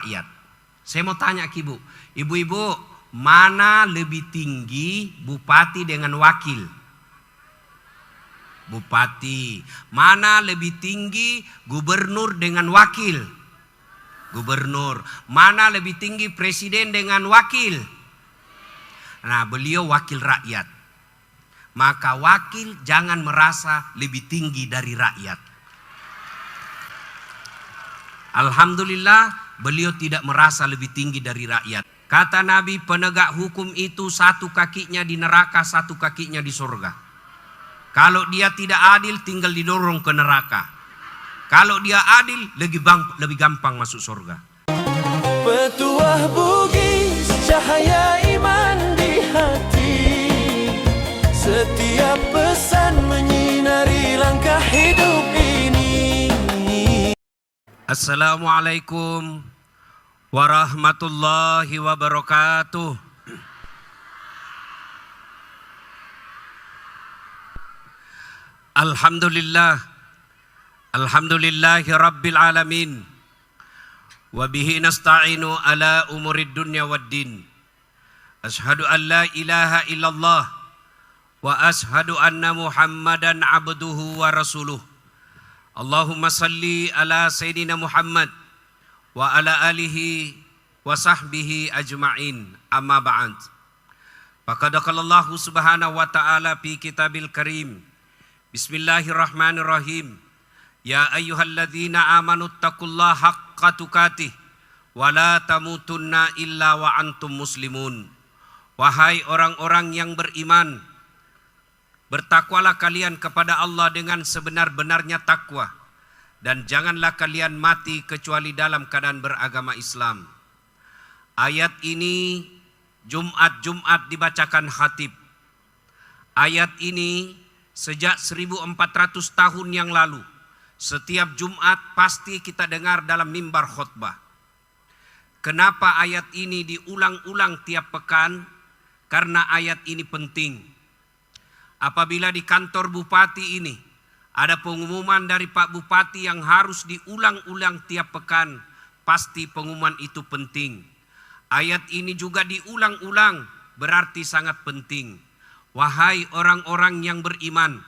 rakyat. Saya mau tanya ke ibu-ibu, mana lebih tinggi bupati dengan wakil? Bupati. Mana lebih tinggi gubernur dengan wakil? Gubernur. Mana lebih tinggi presiden dengan wakil? Nah, beliau wakil rakyat. Maka wakil jangan merasa lebih tinggi dari rakyat. Alhamdulillah, beliau tidak merasa lebih tinggi dari rakyat. Kata Nabi, penegak hukum itu satu kakinya di neraka, satu kakinya di surga. Kalau dia tidak adil, tinggal didorong ke neraka. Kalau dia adil, lebih gampang masuk surga. Petuah bugis, cahaya iman di hati. Setiap pesan menyinari langkah hidup ini. Assalamualaikum warahmatullahi wabarakatuh. Alhamdulillahi rabbil alamin. Wa bihi nasta'inu ala umurid dunya waddin. Ashhadu an la ilaha illallah wa ashhadu anna Muhammadan abduhu wa rasuluh. Allahumma salli ala Sayyidina Muhammad wa ala alihi wa sahbihi ajma'in, amma ba'd. Faqad qala Allah subhanahu wa ta'ala fi kitabil karim. Bismillahirrahmanirrahim. Ya ayyuhalladzina amanu taqullaha haqqa tuqatih wa la tamutunna illa wa antum muslimun. Wahai orang-orang yang beriman, bertakwalah kalian kepada Allah dengan sebenar-benarnya takwa, dan janganlah kalian mati kecuali dalam keadaan beragama Islam. Ayat ini Jumat dibacakan khatib. Ayat ini sejak 1400 tahun yang lalu, setiap Jumat pasti kita dengar dalam mimbar khutbah. Kenapa ayat ini diulang-ulang tiap pekan? Karena ayat ini penting. Apabila di kantor bupati ini ada pengumuman dari Pak Bupati yang harus diulang-ulang tiap pekan, pasti pengumuman itu penting. Ayat ini juga diulang-ulang, berarti sangat penting. Wahai orang-orang yang beriman,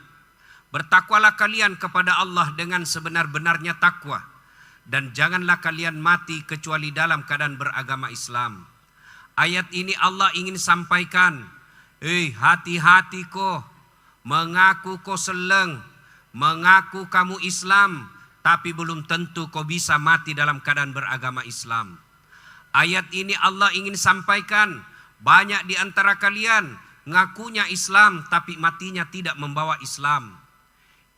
bertakwalah kalian kepada Allah dengan sebenar-benarnya takwa, dan janganlah kalian mati kecuali dalam keadaan beragama Islam. Ayat ini Allah ingin sampaikan, hati-hati kok. Mengaku kau seleng, mengaku kamu Islam, tapi belum tentu kau bisa mati dalam keadaan beragama Islam. Ayat ini Allah ingin sampaikan, banyak di antara kalian ngakunya Islam tapi matinya tidak membawa Islam.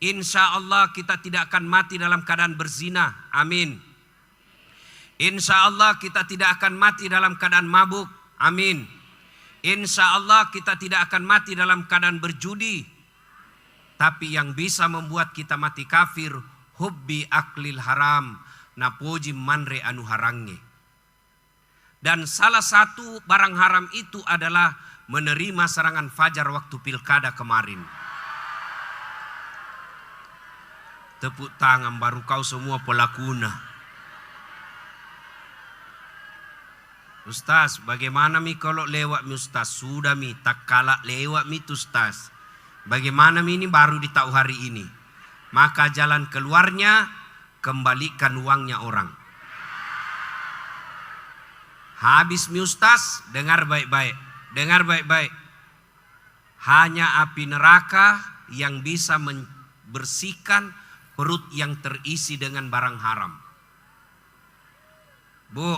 Insya Allah kita tidak akan mati dalam keadaan berzina, amin. Insya Allah kita tidak akan mati dalam keadaan mabuk, amin. Insya Allah kita tidak akan mati dalam keadaan berjudi. Tapi yang bisa membuat kita mati kafir, hubbi aklil haram, napoji manre anu harange. Dan salah satu barang haram itu adalah menerima serangan fajar waktu pilkada kemarin. Tepuk tangan baru kau semua pelakuna. Ustaz, bagaimana mi kalau lewat mi Ustaz? Sudah mi, tak kalah lewat mi tu Ustaz. Bagaimana ini baru ditahu hari ini? Maka jalan keluarnya, kembalikan uangnya orang. Habis mi Ustaz, dengar baik-baik. Dengar baik-baik. Hanya api neraka yang bisa membersihkan perut yang terisi dengan barang haram. Bu,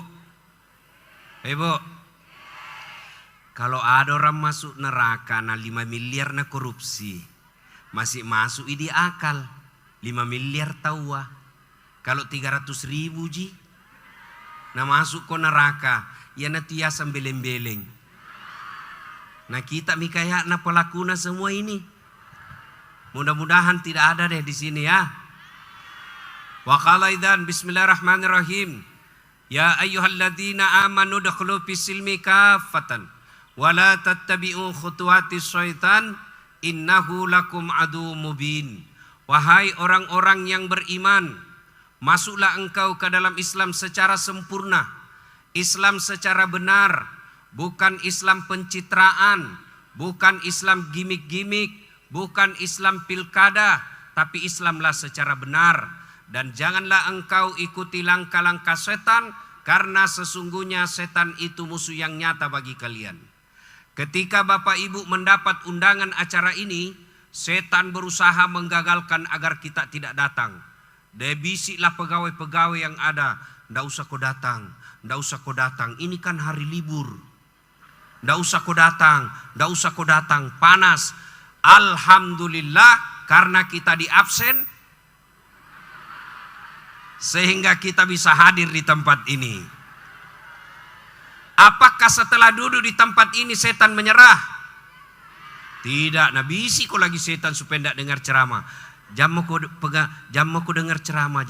Bu, kalau ada orang masuk neraka, 5 miliar na korupsi, masih masuk di akal. 5 miliar tahu. Kalau 300 ribu ji, na masuk ke neraka, ya na tiasa beleng-beleng. Nah kita mikaya na pelakuna semua ini. Mudah-mudahan tidak ada deh di sini ya. Wa qala idzan bismillahirrahmanirrahim. Ya ayyuhalladzina amanu dakhulu fis silmi kaffatan wala tattabi'u khutuwatis syaitan innahu lakum adu mubin. Wahai orang-orang yang beriman, masuklah engkau ke dalam Islam secara sempurna Islam secara benar, bukan Islam pencitraan, bukan Islam gimik-gimik, bukan Islam pilkada, tapi Islamlah secara benar. Dan janganlah engkau ikuti langkah-langkah setan, karena sesungguhnya setan itu musuh yang nyata bagi kalian. Ketika Bapak Ibu mendapat undangan acara ini, setan berusaha menggagalkan agar kita tidak datang. Bisiklah pegawai-pegawai yang ada, ndak usah kau datang, ndak usah kau datang, ini kan hari libur. Ndak usah kau datang, ndak usah kau datang, panas. Alhamdulillah karena kita di absen, sehingga kita bisa hadir di tempat ini. Apakah setelah duduk di tempat ini setan menyerah? Tidak, Nabi isi kok lagi setan supaya tidak dengar ceramah. Jam mau ku dengar ceramah,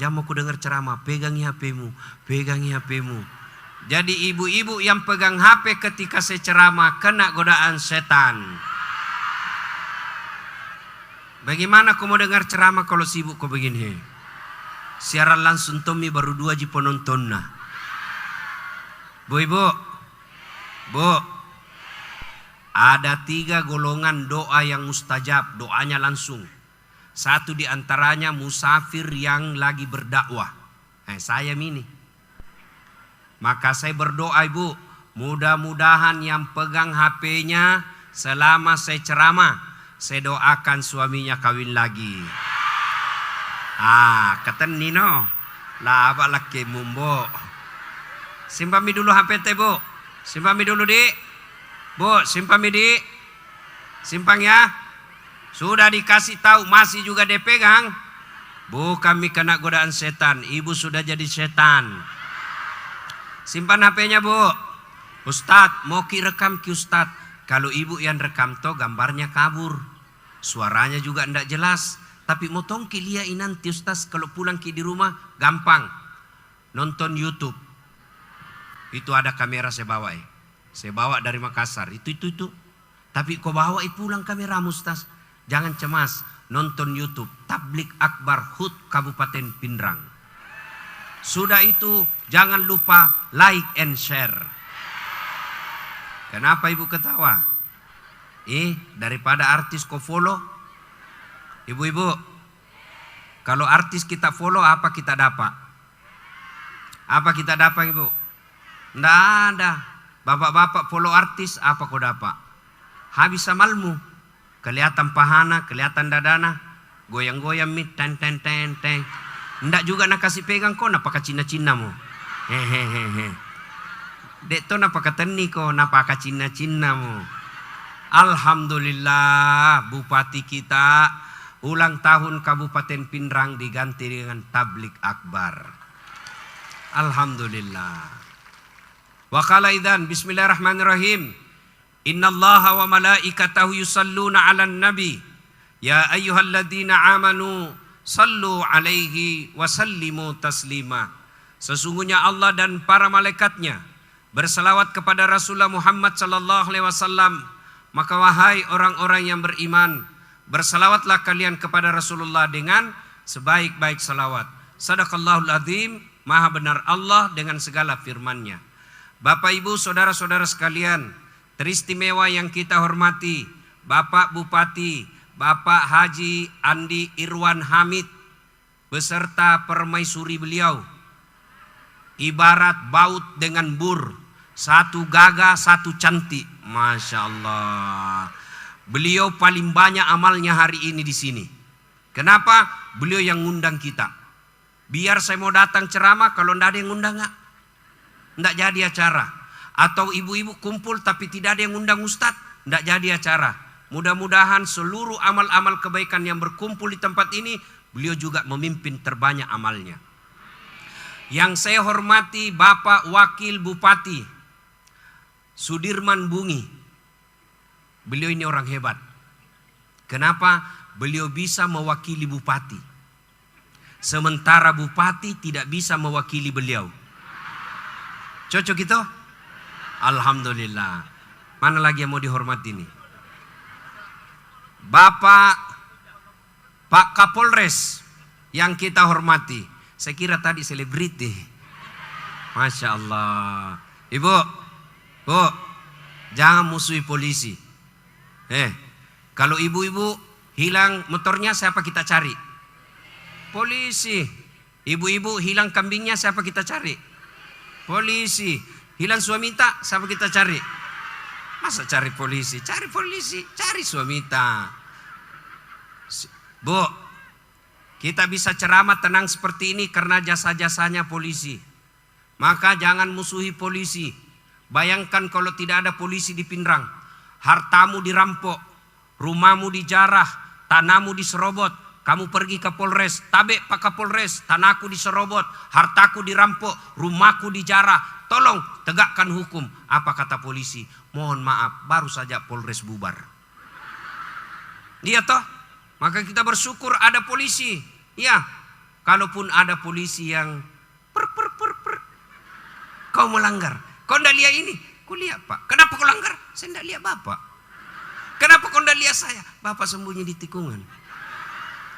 pegangi HP-mu, pegangi HP-mu. Jadi ibu-ibu yang pegang HP ketika saya ceramah kena godaan setan. Bagaimana kau mau dengar ceramah kalau sibuk kau begini? Siaran langsung Tommy baru 2 ji penonton nah. Bu ibu, bu, ada 3 golongan doa yang mustajab, doanya langsung. Satu di antaranya musafir yang lagi berdakwah. Saya ini. Maka saya berdoa ibu, mudah-mudahan yang pegang HP-nya selama saya ceramah, saya doakan suaminya kawin lagi. Kata Nino, lah abak laki mumbo. Simpami dulu HP teh bu, simpami dulu di, bu simpami di, simpang ya. Sudah dikasih tahu masih juga dipegang. Bu kami kena godaan setan, ibu sudah jadi setan. Simpan HP-nya bu. Ustadz mau rekam ki Ustadz. Kalau ibu yang rekam to gambarnya kabur, suaranya juga ndak jelas. Tapi mau tongki lihat nanti Ustadz kalau pulang ki di rumah gampang. Nonton YouTube. Itu ada kamera saya bawa Saya bawa dari Makassar. Itu. Tapi kau bawa pulang kameramu Ustadz. Jangan cemas, nonton YouTube Tablik Akbar HUT Kabupaten Pindrang. Sudah itu jangan lupa like and share. Kenapa ibu ketawa? Daripada artis kau follow. Ibu-ibu, kalau artis kita follow apa kita dapat? Apa kita dapat ibu? Nggak ada. Bapak-bapak follow artis apa kau dapat? Habis amalmu. Kelihatan pahana, kelihatan dadana, goyang-goyang mit, ten. Ndak juga nak kasih pegang kau, napaka cina-cina mu. Hehehe. Dek to napaka teni kau, napaka cina-cina mu. Alhamdulillah, Bupati kita ulang tahun Kabupaten Pindrang diganti dengan Tablik Akbar. Alhamdulillah. Wa qala idzan bismillahirrahmanirrahim. Innallaha wa malaikatahu yusalluna 'alan nabi ya ayyuhalladzina amanu sallu 'alaihi wa sallimu taslima. Sesungguhnya Allah dan para malaikatnya berselawat kepada Rasulullah Muhammad sallallahu alaihi wasallam. Maka wahai orang-orang yang beriman, berselawatlah kalian kepada Rasulullah dengan sebaik-baik salawat. Sadaqallahul azim, maha benar Allah dengan segala firman-Nya. Bapak Ibu, saudara-saudara sekalian, teristimewa yang kita hormati, Bapak Bupati, Bapak Haji Andi Irwan Hamid, beserta permaisuri beliau. Ibarat baut dengan bur, satu gagah, satu cantik. Masya Allah. Beliau paling banyak amalnya hari ini di sini. Kenapa? Beliau yang ngundang kita. Biar saya mau datang ceramah, kalau tidak ada yang ngundang nggak jadi acara. Atau ibu-ibu kumpul tapi tidak ada yang undang ustadz, tidak jadi acara. Mudah-mudahan seluruh amal-amal kebaikan yang berkumpul di tempat ini, beliau juga memimpin terbanyak amalnya. Yang saya hormati Bapak Wakil Bupati Sudirman Bungi. Beliau ini orang hebat. Kenapa? Beliau bisa mewakili bupati. Sementara bupati tidak bisa mewakili beliau. Cocok itu? Alhamdulillah. Mana lagi yang mau dihormati nih? Pak Kapolres yang kita hormati. Saya kira tadi selebriti. Masya Allah. Ibu, Bu, jangan musuhi polisi. Kalau ibu-ibu hilang motornya, siapa kita cari? Polisi. Ibu-ibu hilang kambingnya, siapa kita cari? Polisi. Hilang suamita, siapa kita cari? Masa cari polisi? Cari polisi, cari suamita. Bu, kita bisa ceramah tenang seperti ini karena jasa-jasanya polisi. Maka jangan musuhi polisi. Bayangkan kalau tidak ada polisi di Pindrang, hartamu dirampok, rumahmu dijarah, tanahmu diserobot. Kamu pergi ke Polres, tabe Pak Kapolres, tanahku diserobot, hartaku dirampok, rumahku dijarah. Tolong tegakkan hukum. Apa kata polisi? Mohon maaf, baru saja Polres bubar. Iya toh? Maka kita bersyukur ada polisi. Ya, kalaupun ada polisi yang kau melanggar, kau ndak lihat ini, kau lihat Pak. Kenapa kau langgar? Saya ndak lihat Bapak. Kenapa kau ndak lihat saya? Bapak sembunyi di tikungan.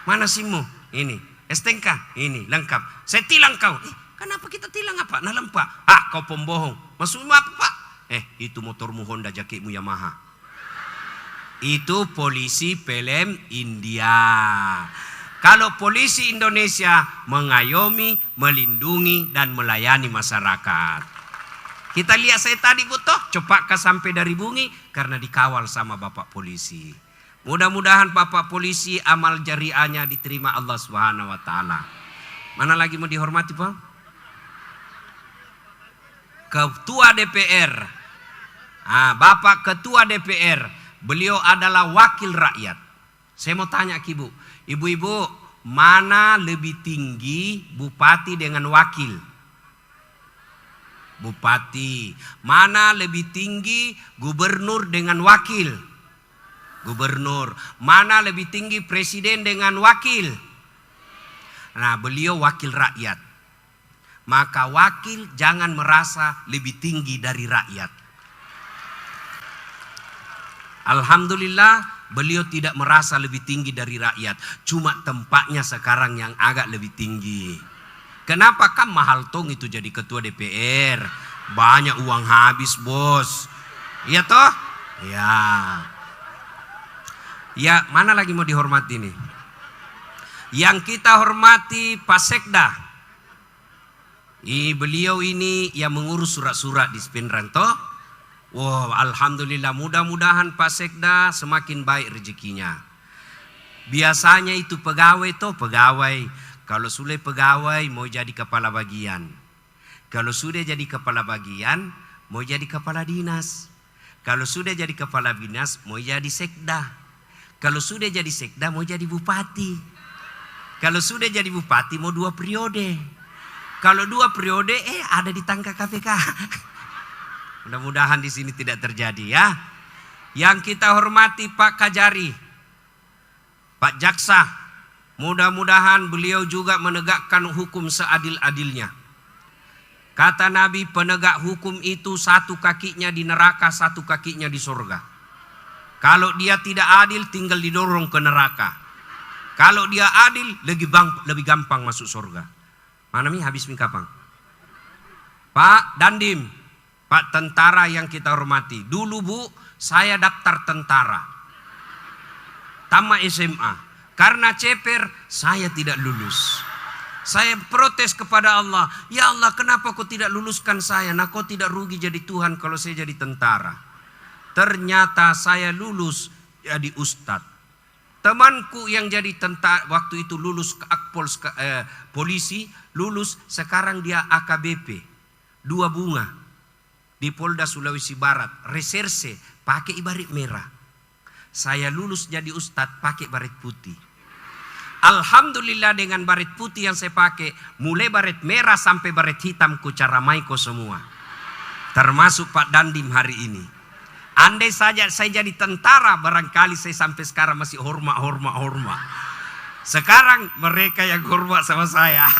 Mana SIM-mu? Ini. STNK? Ini lengkap. Saya tilang kau. Kenapa kita tilang apa? Nah lempak. Kau pembohong. Maksudmu apa Pak? Itu motormu Honda, jaketmu Yamaha. Itu polisi film India. Kalau polisi Indonesia mengayomi, melindungi, dan melayani masyarakat. Kita lihat saya tadi butuh, cepatkah sampai dari Bungi? Karena dikawal sama Bapak polisi. Mudah-mudahan Bapak polisi amal jariahnya diterima Allah Subhanahu wa taala. Mana lagi mau dihormati, Pak? Ketua DPR. Bapak Ketua DPR, beliau adalah wakil rakyat. Saya mau tanya ke ibu-ibu, mana lebih tinggi bupati dengan wakil? Bupati. Mana lebih tinggi gubernur dengan wakil? Gubernur. Mana lebih tinggi presiden dengan wakil? Nah, beliau wakil rakyat. Maka wakil jangan merasa lebih tinggi dari rakyat. Alhamdulillah, beliau tidak merasa lebih tinggi dari rakyat. Cuma tempatnya sekarang yang agak lebih tinggi. Kenapa? Kan mahal tong itu jadi ketua DPR. Banyak uang habis, bos. Iya toh? Ya. Ya, mana lagi mau dihormati nih? Yang kita hormati Pak Sekda. Beliau ini yang mengurus surat-surat di Pindrang toh. Wow, alhamdulillah, mudah-mudahan Pak Sekda semakin baik rezekinya. Biasanya itu pegawai toh, pegawai. Kalau sudah pegawai mau jadi kepala bagian. Kalau sudah jadi kepala bagian mau jadi kepala dinas. Kalau sudah jadi kepala dinas mau jadi sekda. Kalau sudah jadi sekda mau jadi bupati. Kalau sudah jadi bupati mau 2 periode. Kalau 2 periode ada ditangkap KPK. Mudah-mudahan di sini tidak terjadi ya. Yang kita hormati Pak Kajari, Pak Jaksa, mudah-mudahan beliau juga menegakkan hukum seadil-adilnya. Kata Nabi, penegak hukum itu 1 kakinya di neraka, 1 kakinya di surga. Kalau dia tidak adil tinggal didorong ke neraka. Kalau dia adil lebih gampang masuk surga. Mana mi habis mi kapang? Pak Dandim, Pak tentara yang kita hormati. Dulu Bu, saya daftar tentara. Tamat SMA. Karena ceper, saya tidak lulus. Saya protes kepada Allah. Ya Allah, kenapa kau tidak luluskan saya? Nah, kau tidak rugi jadi Tuhan kalau saya jadi tentara. Ternyata saya lulus jadi ustadz. Temanku yang jadi tentara waktu itu lulus ke Akpol polisi, lulus sekarang dia AKBP. 2 bunga. Di Polda Sulawesi Barat, reserse pakai baret merah. Saya lulus jadi ustadz pakai baret putih. Alhamdulillah dengan baret putih yang saya pakai, mulai baret merah sampai baret hitam ku caramaiko semua. Termasuk Pak Dandim hari ini. Andai saja saya jadi tentara, barangkali saya sampai sekarang masih hormat. Sekarang mereka yang hormat sama saya.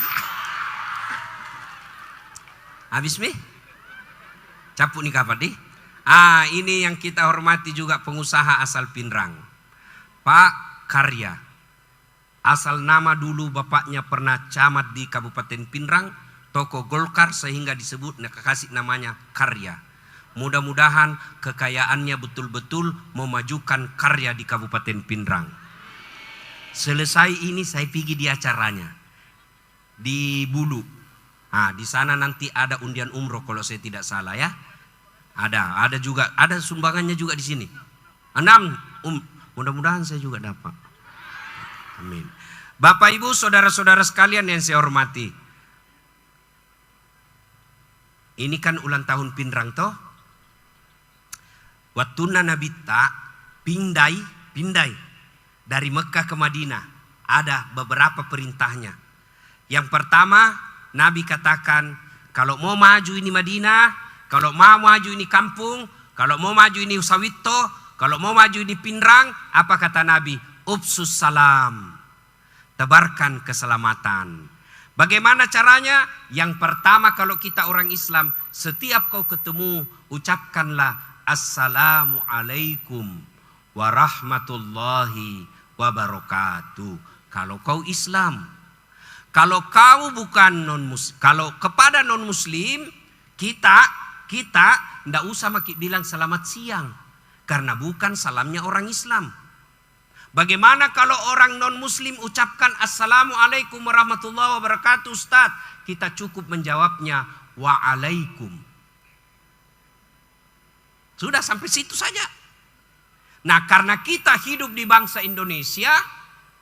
Habis mi? Capuk nih kapan nih? Ini yang kita hormati juga pengusaha asal Pindrang, Pak Karya. Asal nama dulu bapaknya pernah camat di Kabupaten Pindrang, tokoh Golkar sehingga disebut kasih namanya karya. Mudah-mudahan kekayaannya betul-betul memajukan karya di Kabupaten Pindrang. Selesai ini saya pergi di acaranya di Bulu. Nah, di sana nanti ada undian umroh kalau saya tidak salah ya. Ada juga, ada sumbangannya juga di sini. 6 mudah-mudahan saya juga dapat. Amin. Bapak Ibu, saudara-saudara sekalian yang saya hormati. Ini kan ulang tahun Pindrang toh. Wattuna nabita pindai dari Mekah ke Madinah. Ada beberapa perintahnya. Yang pertama, Nabi katakan, kalau mau maju ini Madinah, kalau mau maju ini kampung, kalau mau maju ini Sawito, kalau mau maju ini Pindrang, apa kata Nabi? Ubsus salam. Tebarkan keselamatan. Bagaimana caranya? Yang pertama, kalau kita orang Islam, setiap kau ketemu, ucapkanlah Assalamualaikum warahmatullahi wabarakatuh. Kalau kau Islam. Kalau kau bukan non-muslim, kalau kepada non-muslim, kita tidak usah bilang selamat siang. Karena bukan salamnya orang Islam. Bagaimana kalau orang non-muslim ucapkan Assalamualaikum warahmatullahi wabarakatuh, Ustaz? Kita cukup menjawabnya Waalaikum. Sudah sampai situ saja. Nah, karena kita hidup di bangsa Indonesia,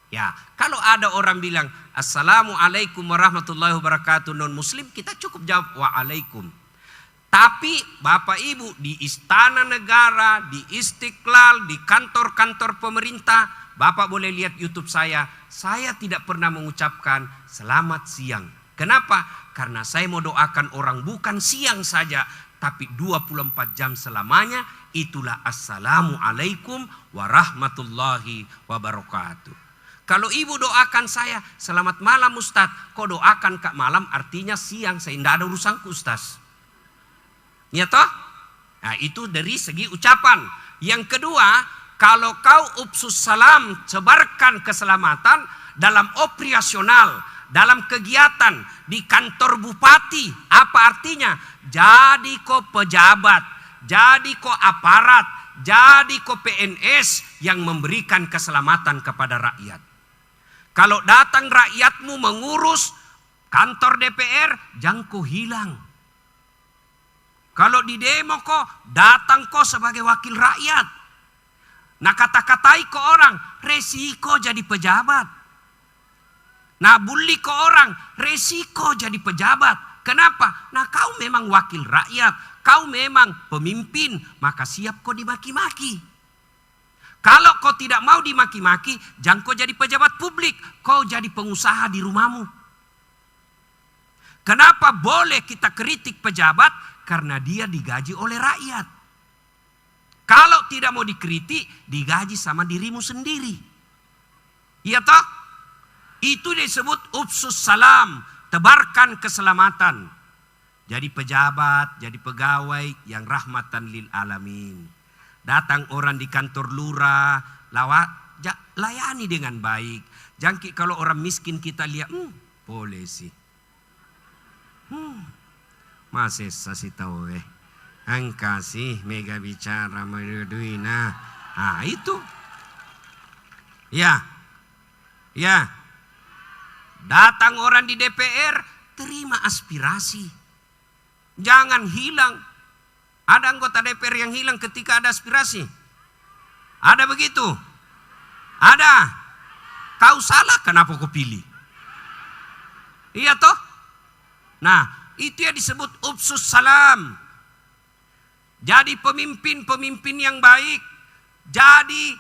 ya, kalau ada orang bilang Assalamualaikum warahmatullahi wabarakatuh non-muslim, kita cukup jawab Waalaikum. Tapi Bapak Ibu di istana negara, di Istiqlal, di kantor-kantor pemerintah, Bapak boleh lihat YouTube saya tidak pernah mengucapkan selamat siang. Kenapa? Karena saya mau doakan orang bukan siang saja, tapi 24 jam selamanya. Itulah Assalamualaikum warahmatullahi wabarakatuh. Kalau ibu doakan saya, selamat malam Ustaz, kau doakan Kak malam artinya siang, saya tidak ada urusanku Ustaz. Ya toh? Nah, itu dari segi ucapan. Yang kedua, kalau kau ubsus salam, sebarkan keselamatan dalam operasional, dalam kegiatan di kantor bupati. Apa artinya? Jadi kau pejabat, jadi kau aparat, jadi kau PNS yang memberikan keselamatan kepada rakyat. Kalau datang rakyatmu mengurus kantor DPR, jangan kau hilang. Kalau di demo kok, datang kok sebagai wakil rakyat. Nah, kata-katai ke orang, resiko jadi pejabat. Nah, bully ke orang, resiko jadi pejabat. Kenapa? Nah, kau memang wakil rakyat, kau memang pemimpin, maka siap kau dimaki-maki. Kalau kau tidak mau dimaki-maki, jangan kau jadi pejabat publik, kau jadi pengusaha di rumahmu. Kenapa boleh kita kritik pejabat? Karena dia digaji oleh rakyat. Kalau tidak mau dikritik, digaji sama dirimu sendiri. Iya toh? Itu disebut ubsus salam, tebarkan keselamatan. Jadi pejabat, jadi pegawai yang rahmatan lil alamin. Datang orang di kantor lurah, layani dengan baik. Jangan kalau orang miskin kita lihat, boleh sih. Masih sasi tahu angka sih mega bicara mereduina. Ah itu. Ya. Datang orang di DPR, terima aspirasi. Jangan hilang. Ada anggota DPR yang hilang ketika ada aspirasi. Ada begitu? Ada. Kau salah, kenapa kau pilih? Iya toh? Nah, itu yang disebut ubsus salam. Jadi pemimpin-pemimpin yang baik, jadi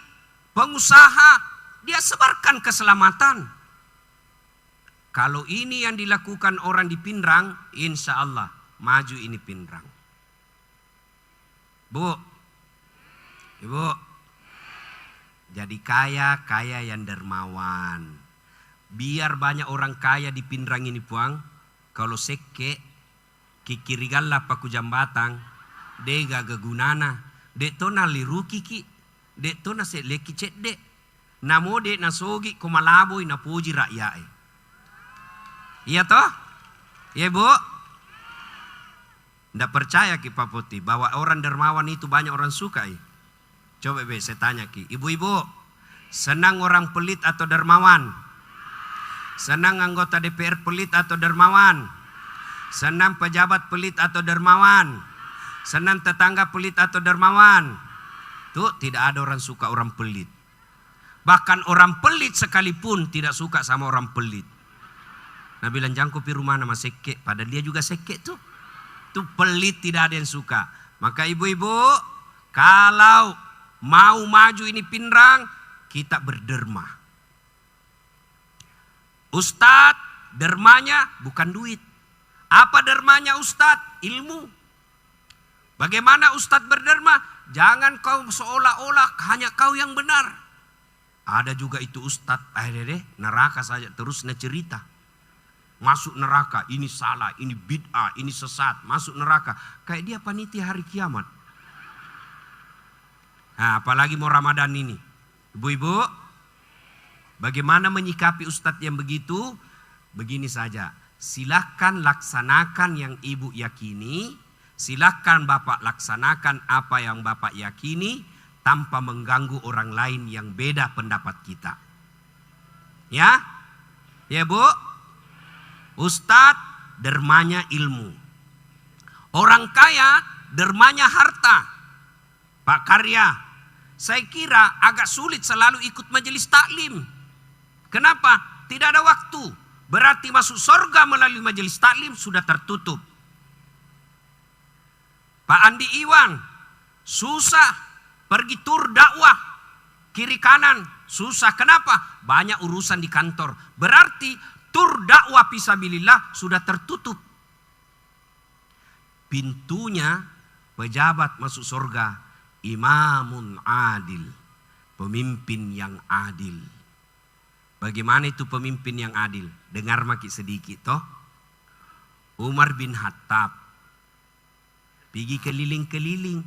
pengusaha, dia sebarkan keselamatan. Kalau ini yang dilakukan orang di Pindrang, insya Allah maju ini Pindrang. Bu, Ibu, jadi kaya yang dermawan. Biar banyak orang kaya di Pindrang ini puang. Kalau seke kikirigalla paku jambatan, dega gagunana, de tona liru kiki, de tona se leki cek de, namo de nasogi komalaboy na puji rakyat. Iya toh? Ya Bu? Nggak percaya Ki Pak Putih bahwa orang dermawan itu banyak orang suka. Coba saya tanya Ki, ibu-ibu, senang orang pelit atau dermawan? Senang anggota DPR pelit atau dermawan? Senang pejabat pelit atau dermawan? Senang tetangga pelit atau dermawan? Tuh, tidak ada orang suka orang pelit. Bahkan orang pelit sekalipun tidak suka sama orang pelit. Nah bilang jangko pi rumah nama seke, padahal dia juga seke tuh. Tuh pelit tidak ada yang suka. Maka ibu-ibu, kalau mau maju ini pinrang, kita berderma. Ustadz, dermanya bukan duit. Apa dermanya Ustadz? Ilmu. Bagaimana Ustadz berderma? Jangan kau seolah-olah hanya kau yang benar. Ada juga itu Ustadz, neraka saja terus cerita. Masuk neraka, ini salah, ini bid'ah, ini sesat, masuk neraka. Kayak dia panitia hari kiamat. Nah, apalagi mau Ramadan ini. Ibu-ibu, bagaimana menyikapi ustadz yang begitu? Begini saja, silahkan laksanakan yang ibu yakini. Silahkan bapak laksanakan apa yang bapak yakini, tanpa mengganggu orang lain yang beda pendapat kita. Ya? Ya Bu? Ustadz dermanya ilmu. Orang kaya dermanya harta. Pak Karya, saya kira agak sulit selalu ikut majelis taklim. Kenapa? Tidak ada waktu. Berarti masuk surga melalui majelis taklim sudah tertutup. Pak Andi Iwan, susah pergi tur dakwah kiri kanan, susah. Kenapa? Banyak urusan di kantor. Berarti tur dakwah fisabilillah sudah tertutup. Pintunya pejabat masuk surga, imamun adil, pemimpin yang adil. Bagaimana itu pemimpin yang adil? Dengar maki sedikit toh. Umar bin Khattab pergi keliling-keliling.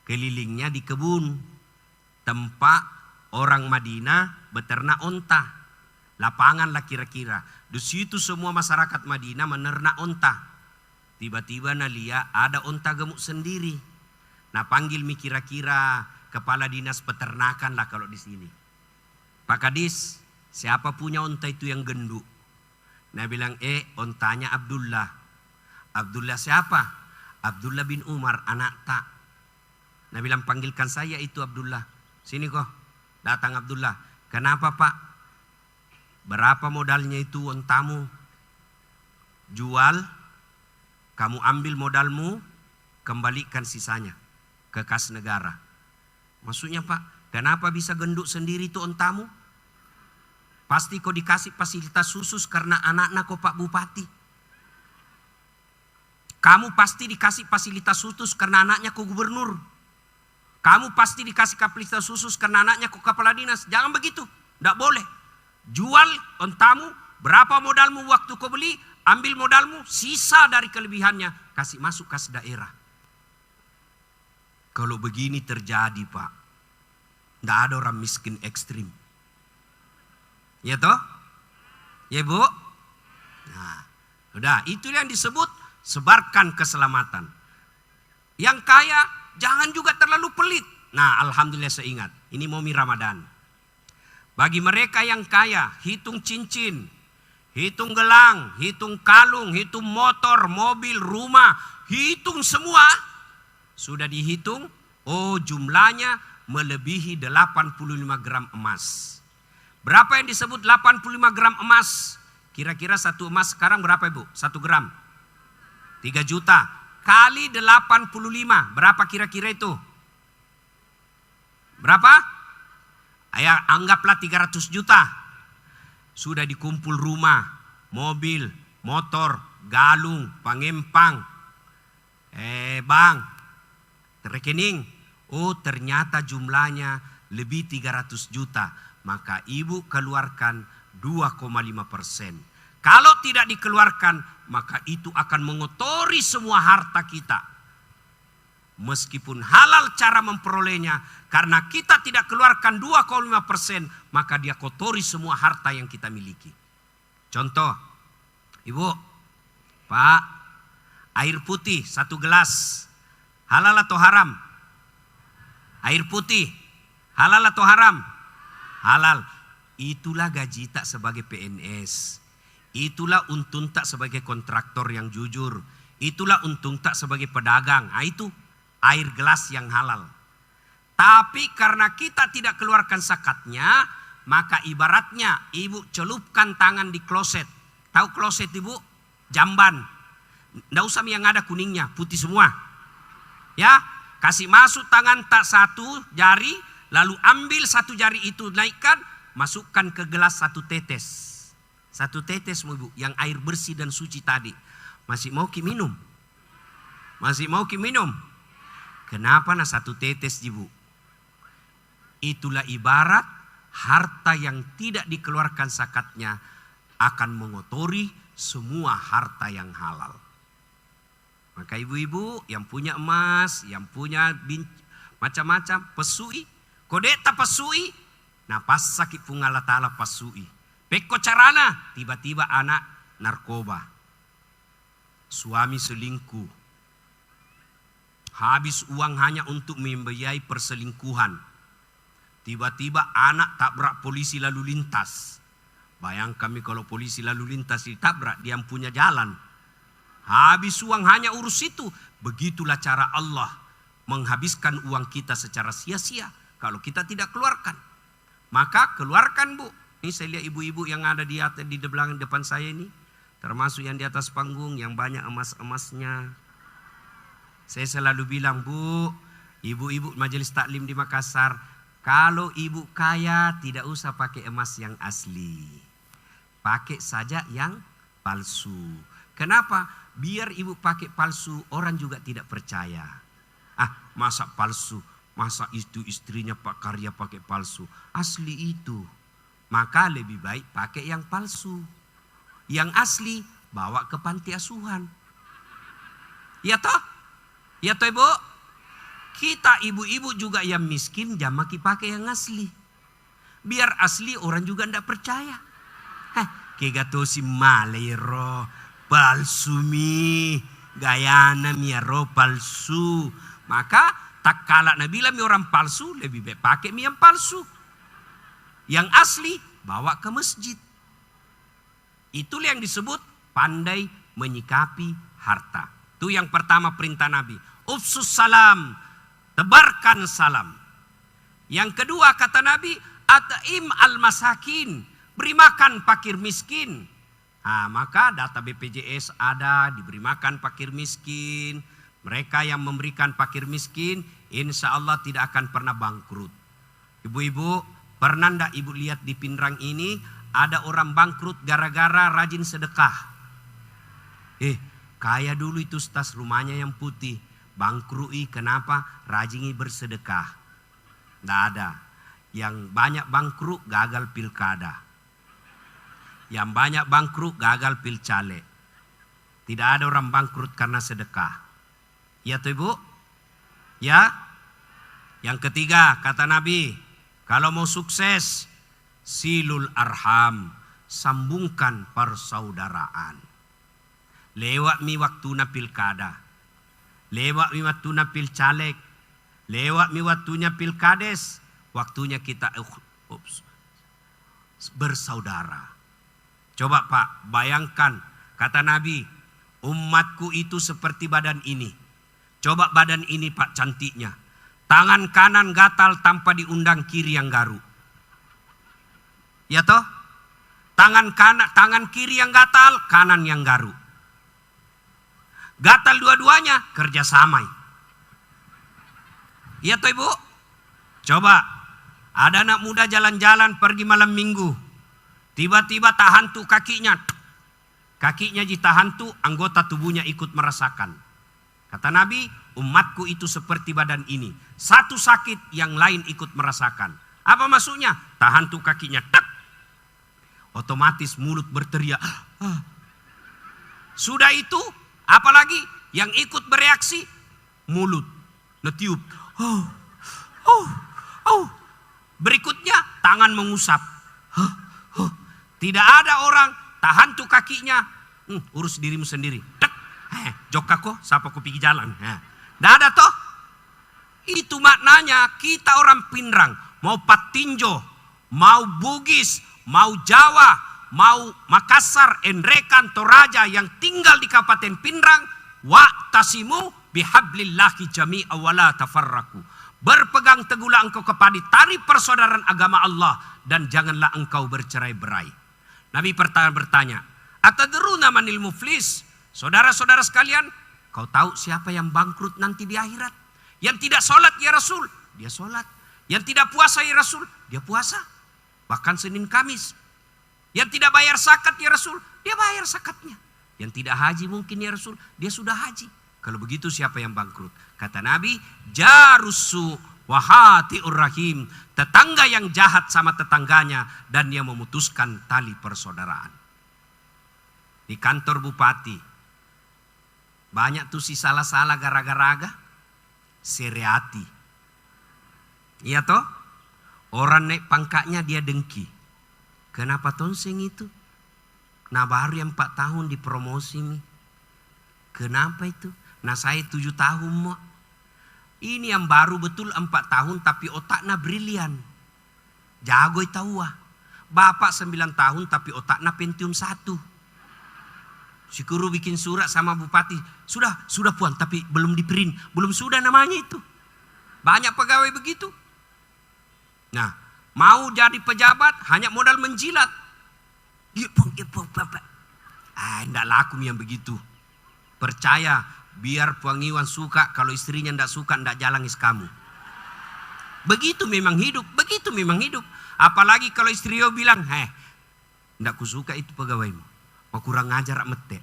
Kelilingnya di kebun tempat orang Madinah beternak onta. Lapangan lah kira-kira. Di situ semua masyarakat Madinah menernak onta. Tiba-tiba lihat ada onta gemuk sendiri. Nah panggil kira-kira kepala dinas peternakan lah kalau di sini. Pak Kadis, siapa punya onta itu yang gendut? Nah bilang, ontanya Abdullah. Abdullah siapa? Abdullah bin Umar, anak tak. Nah bilang, panggilkan saya itu Abdullah. Sini kok. Datang Abdullah. Kenapa Pak? Berapa modalnya itu ontamu? Jual, kamu ambil modalmu, kembalikan sisanya ke kas negara. Maksudnya Pak, kenapa bisa gendut sendiri itu ontamu? Pasti kau dikasih fasilitas khusus karena anak-anak kau Pak Bupati. Kamu pasti dikasih fasilitas khusus karena anaknya kau gubernur. Kamu pasti dikasih fasilitas khusus karena anaknya kau kepala dinas. Jangan begitu, tidak boleh. Jual ontamu, berapa modalmu waktu kau beli, ambil modalmu, sisa dari kelebihannya, kasih masuk kas daerah. Kalau begini terjadi Pak, tidak ada orang miskin ekstrim. Ya toh? Ya Bu? Nah, udah, itu yang disebut sebarkan keselamatan. Yang kaya jangan juga terlalu pelit. Nah, alhamdulillah saya ingat, ini momi Ramadan. Bagi mereka yang kaya, hitung cincin, hitung gelang, hitung kalung, hitung motor, mobil, rumah, hitung semua. Sudah dihitung, oh jumlahnya melebihi 85 gram emas. Berapa yang disebut 85 gram emas? Kira-kira satu emas sekarang berapa Ibu? 1 gram? 3 juta. Kali 85, berapa kira-kira itu? Berapa? Ya, anggaplah 300 juta. Sudah dikumpul rumah, mobil, motor, galung, pangempang. Bang, rekening. Oh ternyata jumlahnya lebih 300 juta. Maka ibu keluarkan 2,5%. Kalau tidak dikeluarkan, maka itu akan mengotori semua harta kita. Meskipun halal cara memperolehnya, karena kita tidak keluarkan 2,5%, maka dia kotori semua harta yang kita miliki. Contoh, Ibu, Pak, air putih 1 gelas, halal atau haram? Air putih, halal atau haram? Halal. Itulah gaji tak sebagai PNS. Itulah untung tak sebagai kontraktor yang jujur. Itulah untung tak sebagai pedagang. Nah, itu air gelas yang halal. Tapi karena kita tidak keluarkan zakatnya, maka ibaratnya ibu celupkan tangan di kloset. Tahu kloset ibu? Jamban. Nggak usah yang ada kuningnya, putih semua. Ya, kasih masuk tangan tak 1 jari, lalu ambil 1 jari itu naikkan, masukkan ke gelas 1 tetes. 1 tetes ibu, yang air bersih dan suci tadi. Masih mau ki minum? Masih mau ki minum? Kenapa 1 tetes ibu? Itulah ibarat harta yang tidak dikeluarkan zakatnya akan mengotori semua harta yang halal. Maka ibu-ibu yang punya emas, yang punya macam-macam, pesui, kodeta pesui, nah pas sakit pungala ta'ala pasui. Peko carana, tiba-tiba anak narkoba. Suami selingkuh. Habis uang hanya untuk membiayai perselingkuhan. Tiba-tiba anak tabrak polisi lalu lintas. Bayangkan kalau polisi lalu lintas ditabrak, dia punya jalan. Habis uang hanya urus itu. Begitulah cara Allah menghabiskan uang kita secara sia-sia kalau kita tidak keluarkan. Maka keluarkan bu. Ini saya lihat ibu-ibu yang ada di atas, di belakang depan saya ini. Termasuk yang di atas panggung yang banyak emas-emasnya. Saya selalu bilang, bu, ibu-ibu majelis taklim di Makassar, kalau ibu kaya tidak usah pakai emas yang asli. Pakai saja yang palsu. Kenapa? Biar ibu pakai palsu, orang juga tidak percaya. Ah, masa palsu? Masa itu istrinya Pak Karya pakai palsu? Asli itu. Maka lebih baik pakai yang palsu. Yang asli bawa ke panti asuhan. Ya toh? Ya toh ibu? Kita ibu-ibu juga yang miskin jangan pakai yang asli. Biar asli orang juga tidak percaya. Kegatosi malero palsu mi gayana miaro palsu. Maka tak kalah Nabi bilang orang palsu lebih baik pakai yang palsu. Yang asli bawa ke masjid. Itulah yang disebut pandai menyikapi harta. Itu yang pertama perintah Nabi. Ufsus salam. Tebarkan salam. Yang kedua kata Nabi, at'im al-masakin, beri makan fakir miskin. Nah, maka data BPJS ada, diberi makan fakir miskin. Mereka yang memberikan fakir miskin, insya Allah tidak akan pernah bangkrut. Ibu-ibu, pernah ndak ibu lihat di Pindrang ini ada orang bangkrut gara-gara rajin sedekah? Kaya dulu itu tas rumahnya yang putih. Bangkrui kenapa? Rajingi bersedekah. Tidak ada. Yang banyak bangkrut gagal pilkada. Yang banyak bangkrut gagal pilcale. Tidak ada orang bangkrut karena sedekah. Ya tuh ibu? Ya? Yang ketiga kata Nabi, kalau mau sukses, silul arham, sambungkan persaudaraan. Lewat mi waktuna pilkada. Lewat mi waktunya pilcaleg, lewat mi waktunya pilkades, waktunya kita bersaudara. Coba Pak, bayangkan kata Nabi, umatku itu seperti badan ini. Coba badan ini Pak cantiknya. Tangan kanan gatal tanpa diundang kiri yang garuk. Ya toh? Tangan kiri yang gatal, kanan yang garuk. Gatal dua-duanya kerjasama. Iya toh ibu? Coba ada anak muda jalan-jalan pergi malam minggu. Tiba-tiba tahan tuh kakinya. Kakinya ditahan tuh, anggota tubuhnya ikut merasakan. Kata Nabi, umatku itu seperti badan ini. Satu sakit, yang lain ikut merasakan. Apa maksudnya? Tahan tuh kakinya. Tak. Otomatis mulut berteriak. Sudah itu, apalagi yang ikut bereaksi mulut ngetiup. Berikutnya tangan mengusap. Tidak ada orang tahan tuh kakinya, urus dirimu sendiri. Dek, joka kok, siapa kau pergi jalan. Nggak ada toh. Itu maknanya kita orang Pinrang, mau Patinjo, mau Bugis, mau Jawa, mau Makassar, Enrekan, Toraja yang tinggal di Kabupaten Pinrang, wa'tasimu bihablillahi jami'a wala tafarraku. Berpegang teguhlah engkau kepada tali persaudaraan agama Allah dan janganlah engkau bercerai-berai. Nabi bertanya, atadruna manil muflis? Saudara-saudara sekalian, kau tahu siapa yang bangkrut nanti di akhirat? Yang tidak sholat ya Rasul, dia sholat. Yang tidak puasa ya Rasul, dia puasa. Bahkan Senin Kamis. Yang tidak bayar zakat ya Rasul, dia bayar zakatnya. Yang tidak haji mungkin ya Rasul, dia sudah haji. Kalau begitu siapa yang bangkrut? Kata Nabi, jarusu wahatiur rahim. Tetangga yang jahat sama tetangganya dan dia memutuskan tali persaudaraan. Di kantor bupati, banyak tuh si salah-salah gara-gara seriati. Iya toh? Orang naik pangkatnya dia dengki. Kenapa tonseng itu? Nah baru yang 4 tahun dipromosi nih. Kenapa itu? Nah saya 7 tahun mo. Ini yang baru betul 4 tahun tapi otaknya brilian. Jago itu wah. Bapak 9 tahun tapi otaknya Pentium 1. Si guru bikin surat sama bupati. Sudah puan tapi belum di print. Belum sudah namanya itu. Banyak pegawai begitu. Nah mau jadi pejabat hanya modal menjilat. Enggak laku yang begitu. Percaya biar Puang Iwan suka, kalau istrinya enggak suka enggak jalangis kamu. Begitu memang hidup, begitu memang hidup. Apalagi kalau istri yo bilang, enggak kusuka itu pegawaimu. Mau kurang ngajar mete.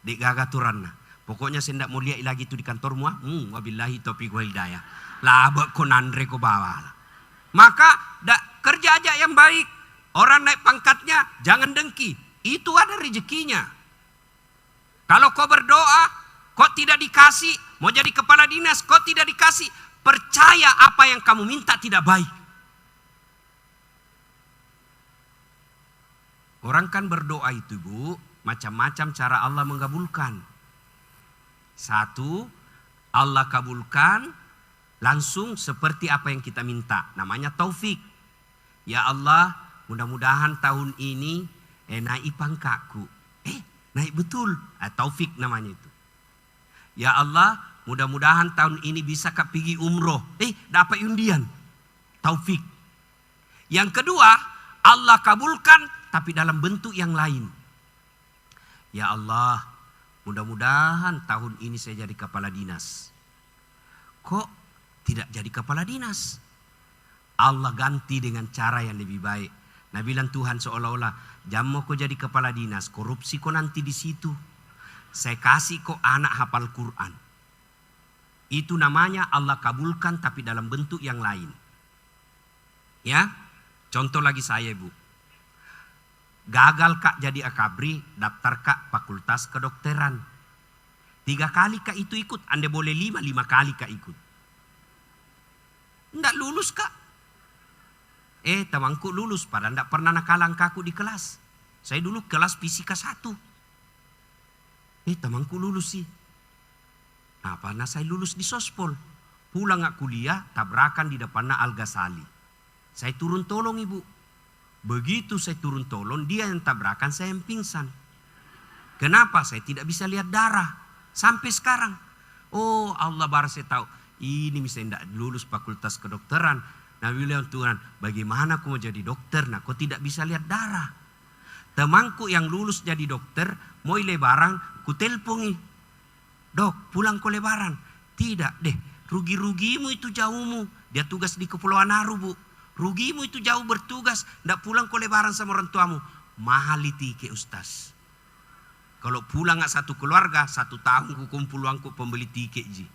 Dek gagaturanna. Pokoknya saya enggak mau lihat lagi itu di kantormu. Wabillahi taufiq wal hidayah. Labak konandre ko bawa. Maka kerja aja yang baik. Orang naik pangkatnya jangan dengki. Itu ada rezekinya. Kalau kau berdoa, kau tidak dikasih. Mau jadi kepala dinas, kau tidak dikasih. Percaya apa yang kamu minta tidak baik. Orang kan berdoa itu Bu, macam-macam cara Allah mengabulkan. 1, Allah kabulkan langsung seperti apa yang kita minta. Namanya taufik. Ya Allah, mudah-mudahan tahun ini naik pangkatku. Naik betul. Taufik namanya itu. Ya Allah, mudah-mudahan tahun ini bisa kak pergi umroh. Dapat undian. Taufik. Yang kedua, Allah kabulkan tapi dalam bentuk yang lain. Ya Allah, mudah-mudahan tahun ini saya jadi kepala dinas. Kok tidak jadi kepala dinas? Allah ganti dengan cara yang lebih baik. Nah bilang Tuhan seolah-olah, jamu kau jadi kepala dinas, korupsi kau nanti di situ. Saya kasih kau anak hafal Quran. Itu namanya Allah kabulkan tapi dalam bentuk yang lain. Ya, contoh lagi saya Bu. Gagal kak jadi akabri, daftar kak fakultas kedokteran. 3 kali kak itu ikut, anda boleh 5 kali kak ikut. Nggak lulus kak. Temanku lulus, padahal nggak pernah nakalang kaku di kelas. Saya dulu kelas fisika 1. Temanku lulus sih. Nah, karena saya lulus di Sospol. Pulang nggak kuliah, tabrakan di depannya Al Ghazali. Saya turun tolong ibu. Begitu saya turun tolong, dia yang tabrakan, saya yang pingsan. Kenapa? Saya tidak bisa lihat darah. Sampai sekarang. Oh Allah baru saya tahu. Ini misalnya tidak lulus fakultas kedokteran. Nah bilang Tuhan, bagaimana aku mau jadi dokter? Nah kau tidak bisa lihat darah. Temanku yang lulus jadi dokter, mau lebaran, ku telpongi. Dok, pulang kau lebaran. Tidak deh, rugi-rugimu itu jauhmu. Dia tugas di Kepulauan Aru Bu. Rugimu itu jauh bertugas. Tidak pulang kau lebaran sama orang tuamu. Mahal tiket Ustaz. Kalau pulang nggak satu keluarga, 1 tahun ku kumpul uangku pembeli tiket ji.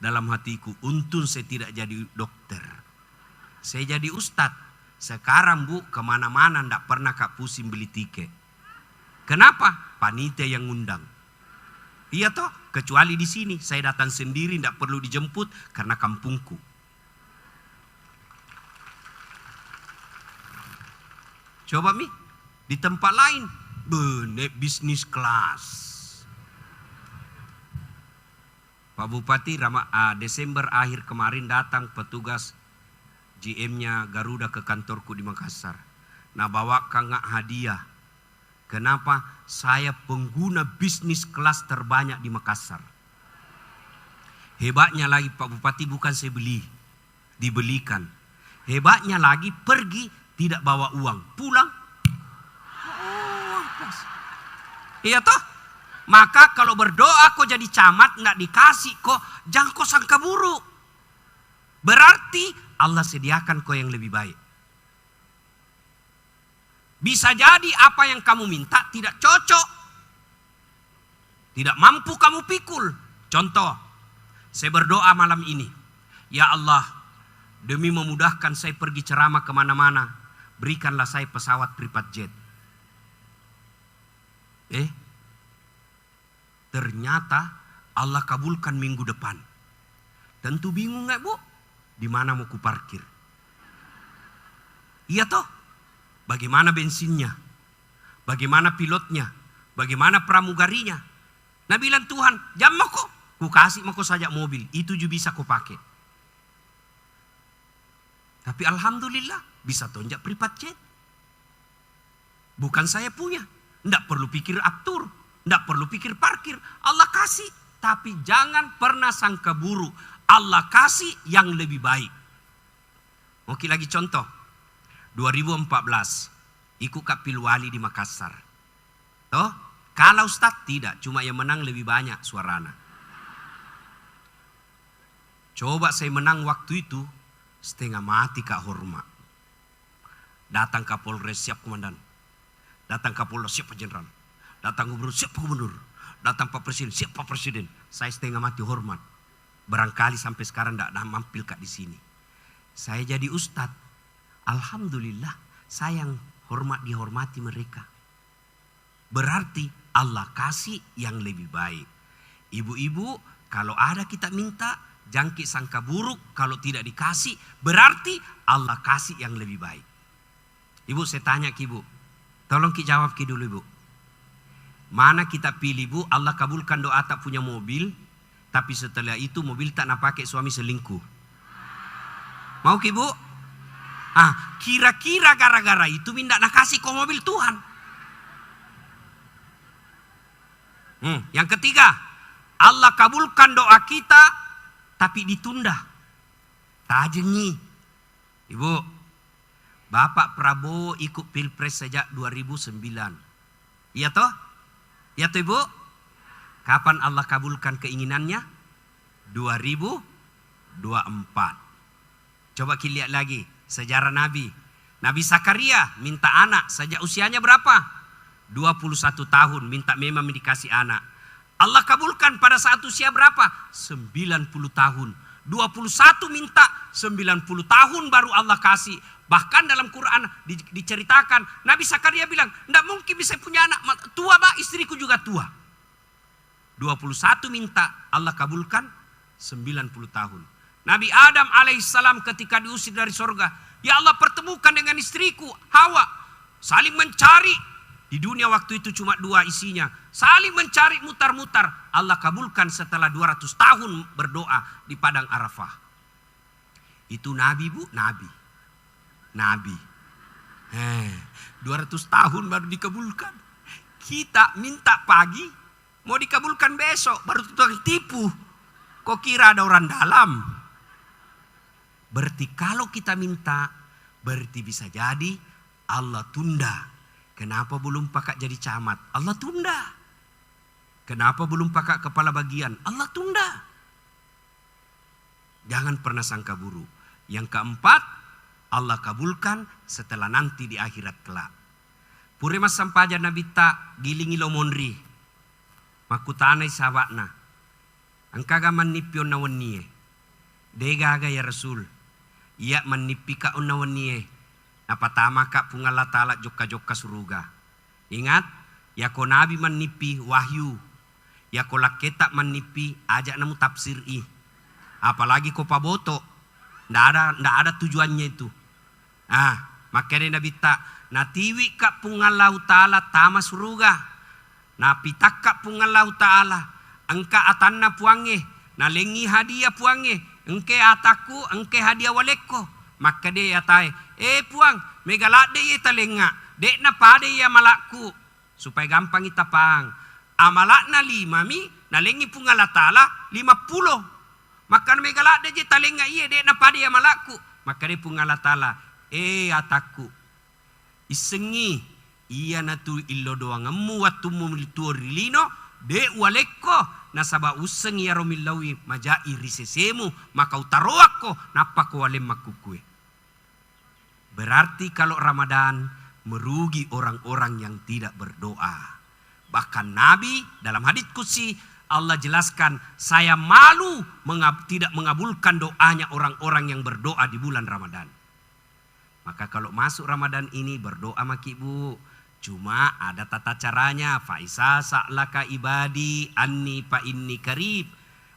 Dalam hatiku, untung saya tidak jadi dokter. Saya jadi ustadz. Sekarang Bu, kemana-mana ndak pernah kak pusing beli tiket. Kenapa? Panitia yang ngundang. Iya toh, kecuali di sini saya datang sendiri, ndak perlu dijemput karena kampungku. Coba Mi, di tempat lain Benek bisnis kelas. Pak Bupati Desember akhir kemarin datang petugas GM-nya Garuda ke kantorku di Makassar. Nah, bawakan hadiah. Kenapa? Saya pengguna bisnis kelas terbanyak di Makassar. Hebatnya lagi Pak Bupati, bukan saya beli, dibelikan. Hebatnya lagi pergi tidak bawa uang, pulang. Iya toh? Maka kalau berdoa kok jadi camat nggak dikasih kok, jangan kau sangka buruk. Berarti Allah sediakan kau yang lebih baik. Bisa jadi apa yang kamu minta tidak cocok, tidak mampu kamu pikul. Contoh, saya berdoa malam ini, ya Allah, demi memudahkan saya pergi ceramah kemana-mana, berikanlah saya pesawat private jet. Ternyata Allah kabulkan minggu depan. Tentu bingung nggak Bu? Di mana mau ku parkir? Iya toh? Bagaimana bensinnya? Bagaimana pilotnya? Bagaimana pramugarinya? Nah bilang Tuhan, jam mau kok, ku kasih mau kok saja mobil, itu juga bisa ku pakai. Tapi alhamdulillah bisa tonjak private jet. Bukan saya punya, ndak perlu pikir atur, ndak perlu pikir parkir. Allah kasih, tapi jangan pernah sangka buruk. Allah kasih yang lebih baik. Oke, lagi contoh. 2014 ikut Kapil Wali di Makassar. Toh, kalau Ustaz tidak, cuma yang menang lebih banyak suarana. Coba saya menang waktu itu, setengah mati Kak hormat. Datang Kapolres, siap komandan. Datang Kapolda, siap Pak Jenderal. Datang Gubernur, siap Pak Gubernur. Datang Pak Presiden, siap Pak Presiden. Saya setengah mati hormat. Barangkali sampai sekarang tidak mampil Kak di sini. Saya jadi Ustadz. Alhamdulillah, sayang hormat dihormati mereka. Berarti Allah kasih yang lebih baik. Ibu-ibu, kalau ada kita minta, jangkit sangka buruk. Kalau tidak dikasih, berarti Allah kasih yang lebih baik. Ibu, saya tanya ke Ibu. Tolong Ki jawab Ki dulu Ibu. Mana kita pilih Bu, Allah kabulkan doa tak punya mobil, tapi setelah itu mobil tak nak pakai suami selingkuh. Mau Ki Bu? Kira-kira gara-gara itu minta nak kasih kau mobil Tuhan. Yang ketiga, Allah kabulkan doa kita tapi ditunda. Tajengi. Ibu, Bapak Prabowo ikut Pilpres sejak 2009. Iya toh? Iya toh Ibu? Kapan Allah kabulkan keinginannya? 2024. Coba kita lihat lagi sejarah Nabi. Nabi Zakaria minta anak sejak usianya berapa? 21 tahun minta memang dikasih anak. Allah kabulkan pada saat usia berapa? 90 tahun. 21 minta, 90 tahun baru Allah kasih. Bahkan dalam Quran diceritakan Nabi Zakaria bilang, "Enggak mungkin bisa punya anak tua, Pak, istriku juga tua." 21 minta, Allah kabulkan 90 tahun. Nabi Adam alaihissalam ketika diusir dari surga, ya Allah pertemukan dengan istriku Hawa. Saling mencari. Di dunia waktu itu cuma 2 isinya. Saling mencari mutar-mutar. Allah kabulkan setelah 200 tahun berdoa di padang Arafah. Itu Nabi Bu, Nabi. 200 tahun baru dikabulkan. Kita minta pagi, mau dikabulkan besok, baru tukang tipu. Kok kira ada orang dalam? Berarti kalau kita minta, berarti bisa jadi Allah tunda. Kenapa belum pakai jadi camat? Allah tunda. Kenapa belum pakai kepala bagian? Allah tunda. Jangan pernah sangka buruk. Yang keempat, Allah kabulkan setelah nanti di akhirat kelak. Puri mas sampaja nabi tak gilingi lo monri. Makutanay sawakna. Angkaga manipyon na waniye. Degaga ya Rasul. Iya manipika unawaniye. Napatama ka pungala tala jokka-jokka suruga. Ingat, ya ko nabi manipi wahyu. Ya ko laketa manipi ajak namu tafsir ih. Apalagi ko paboto. Ndak ada tujuannya itu. Makanya nabi tak natiwi ka pungallahu ta'ala tama suruga. Napitak ka pungallahu ta'ala. Angka atanna puange. Nalengi hadiah puange. Engke ataku, engke hadiah waleko. Maka dia yatai. Puang, megalak dia talenga. Dek na pade ya malakku. Supaya gampang kita pang. Amalak na 5 mi. Nalengi pungallahu ta'ala 50. Maka megalak dia talenga iya. Dek na pade ya malakku. Maka dia pungallahu ta'ala. Ataku. Isengi iya na tu illo doang ngemu watu mumilitu rilino de waleko nasaba useng ya romillawi majai risesemu maka utaroako napa ko walem makukue. Berarti kalau Ramadan merugi orang-orang yang tidak berdoa. Bahkan Nabi dalam hadits qudsi Allah jelaskan, saya malu tidak mengabulkan doanya orang-orang yang berdoa di bulan Ramadan. Maka kalau masuk Ramadan ini berdoa maki bu. Cuma ada tata caranya. Faisa sa'laka ibadi anni fa inni karib.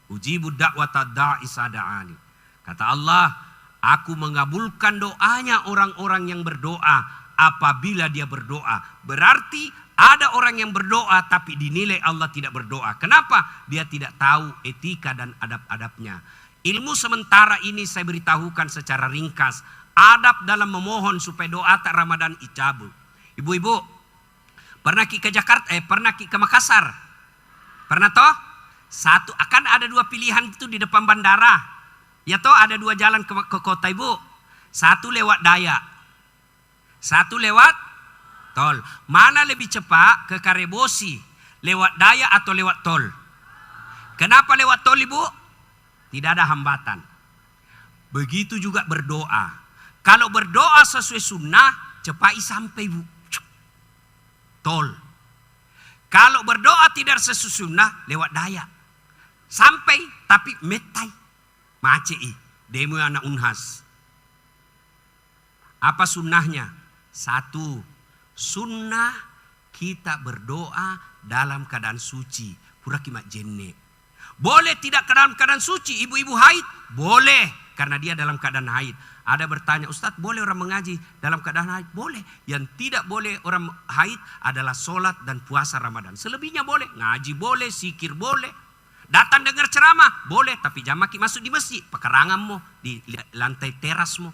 Ujibu da'wata da'i sada'ani. Kata Allah, aku mengabulkan doanya orang-orang yang berdoa apabila dia berdoa. Berarti ada orang yang berdoa tapi dinilai Allah tidak berdoa. Kenapa? Dia tidak tahu etika dan adab-adabnya. Ilmu sementara ini saya beritahukan secara ringkas. Adab dalam memohon supaya doa tak Ramadan ijabah. Ibu-ibu, pernah ke Jakarta, pernah ke Makassar? Pernah toh? Satu, akan ada 2 pilihan itu di depan bandara. Ya toh, ada 2 jalan ke kota ibu. Satu lewat Dayak. Satu lewat tol. Mana lebih cepat ke Karebosi? Lewat Dayak atau lewat tol? Kenapa lewat tol ibu? Tidak ada hambatan. Begitu juga berdoa. Kalau berdoa sesuai sunnah, cepat sampai bu. Tol. Kalau berdoa tidak sesuai sunnah, lewat Dayak. Sampai, tapi metai. Macei. Demo anak unhas. Apa sunnahnya? 1. Sunnah kita berdoa dalam keadaan suci. Pura kimak jenne. Boleh tidak dalam keadaan suci. Ibu-ibu haid? Boleh. Karena dia dalam keadaan haid. Ada bertanya, Ustadz boleh orang mengaji dalam keadaan haid? Boleh. Yang tidak boleh orang haid adalah sholat dan puasa Ramadan. Selebihnya boleh. Ngaji boleh, sikir boleh. Datang dengar ceramah boleh. Tapi jangan maki masuk di masjid. Pekaranganmu, di lantai terasmu.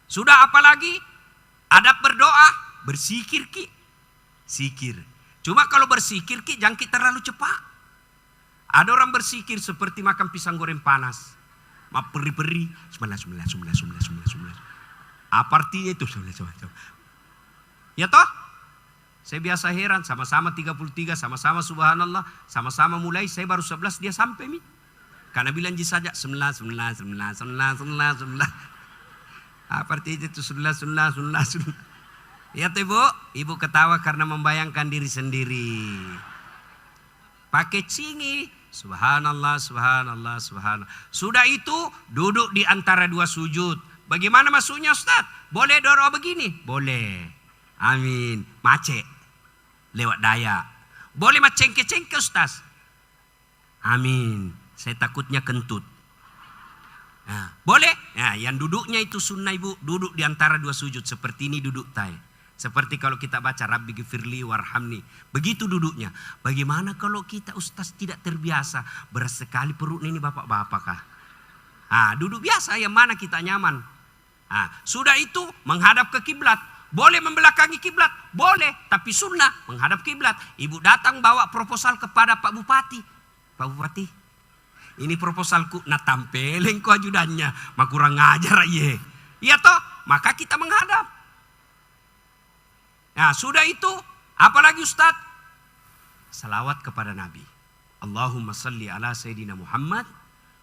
Sudah apalagi? Adab berdoa, bersikir ki. Sikir. Cuma kalau bersikir ki jangan kita terlalu cepat. Ada orang bersikir seperti makan pisang goreng panas. Peri-peri. Sembilan. Apa artinya itu? Ya toh? Saya biasa heran. Sama-sama 33. Sama-sama subhanallah. Sama-sama mulai. Saya baru 11. Dia sampai mi. Karena bilang saja 9. Apa artinya itu? 9. Ya toh ibu? Ibu ketawa karena membayangkan diri sendiri. Pakai cingi. Subhanallah. Sudah itu duduk di antara 2 sujud. Bagaimana masuknya Ustaz? Boleh doa begini? Boleh. Amin. Macet. Lewat Dayak. Boleh macengke-cengke Ustaz? Amin. Saya takutnya kentut. Nah, boleh? Nah, yang duduknya itu sunnah ibu. Duduk di antara 2 sujud. Seperti ini duduk tay. Seperti kalau kita baca Rabbi gifirli warhamni. Begitu duduknya. Bagaimana kalau kita Ustaz tidak terbiasa. Berat sekali perut ini bapak-bapak kah? Duduk biasa yang mana kita nyaman. Sudah itu menghadap ke kiblat. Boleh membelakangi kiblat. Boleh. Tapi sunnah menghadap kiblat. Ibu datang bawa proposal kepada Pak Bupati. Pak Bupati. Ini proposalku. Nah tampelin ku ajudannya. Mak kurang ngajar ye. Iya toh. Maka kita menghadap. Nah sudah itu, apalagi Ustaz? Salawat kepada Nabi. Allahumma salli ala Sayyidina Muhammad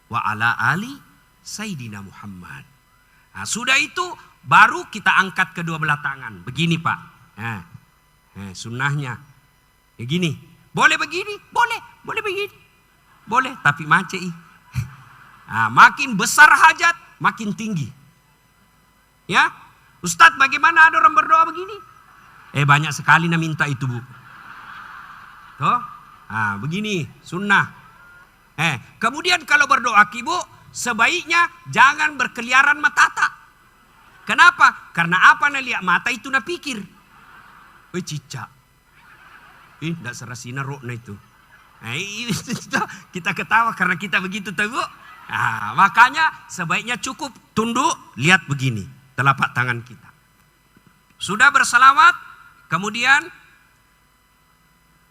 wa ala ali Sayyidina Muhammad. Nah sudah itu, baru kita angkat kedua belah tangan. Begini Pak. Sunnahnya. Begini. Boleh begini? Boleh. Boleh begini. Boleh, tapi macei. Makin besar hajat, makin tinggi. Ya, Ustaz bagaimana ada orang berdoa begini? Banyak sekali nak minta itu bu. Toh? Begini sunnah. Kemudian kalau berdoa ibu, sebaiknya jangan berkeliaran matata. Kenapa? Karena apa na lihat mata itu na pikir. Cicak. Ndak serasina rok na itu. Kita ketawa karena kita begitu tahu. Makanya sebaiknya cukup tunduk, lihat begini telapak tangan kita. Sudah bersalawat, kemudian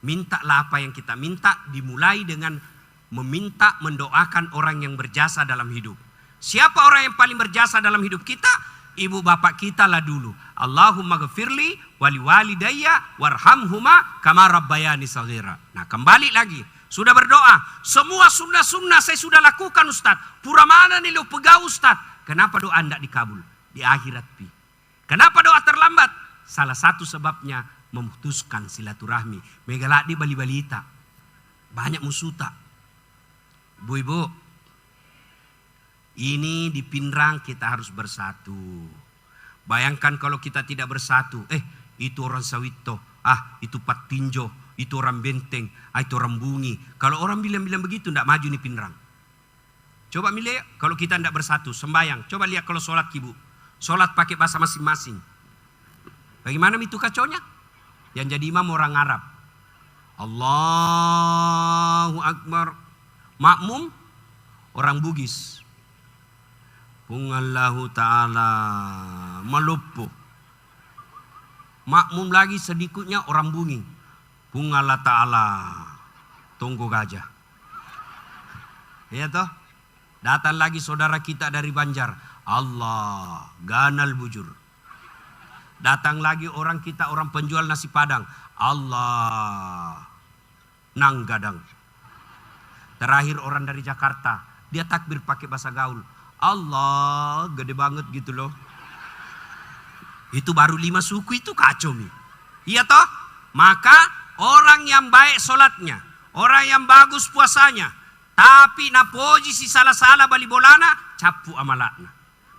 mintalah apa yang kita minta, dimulai dengan meminta mendoakan orang yang berjasa dalam hidup. Siapa orang yang paling berjasa dalam hidup kita? Ibu bapak kita lah dulu. Allahumma ghafirli wali walidayya warhamhuma kama rabbayani shaghira. Nah, kembali lagi. Sudah berdoa. Semua sunnah-sunnah saya sudah lakukan Ustaz. Pura mana nih lo pegau Ustaz? Kenapa doa tidak dikabul? Di akhirat pi. Kenapa doa terlambat? Salah satu sebabnya memutuskan silaturahmi. Megalak di bali-balita. Banyak musuta. Ibu-ibu. Ini di Pinrang kita harus bersatu. Bayangkan kalau kita tidak bersatu. Itu orang Sawito. Itu Patinjo. Itu orang Benteng, itu orang Bungi. Kalau orang bilang-bilang begitu, tidak maju nih Pinrang. Coba milih, kalau kita tidak bersatu, sembayang. Coba lihat kalau sholat ibu. Sholat pakai bahasa masing-masing. Bagaimana itu kacaunya? Yang jadi imam orang Arab. Allahu Akbar. Makmum, orang Bugis. Pungallahu ta'ala malupu. Makmum lagi sedikitnya orang Bungi. Pungallah ta'ala tunggu gajah. Ya toh? Datang lagi saudara kita dari Banjar. Allah ganal bujur. Datang lagi orang kita, orang penjual nasi padang. Allah nang gadang. Terakhir orang dari Jakarta. Dia takbir pakai bahasa gaul. Allah gede banget gitu loh. Itu baru 5 suku itu kacau nih. Iya toh? Maka orang yang baik solatnya, orang yang bagus puasanya, tapi napoji si salah-salah bali bolana, capu amalatna.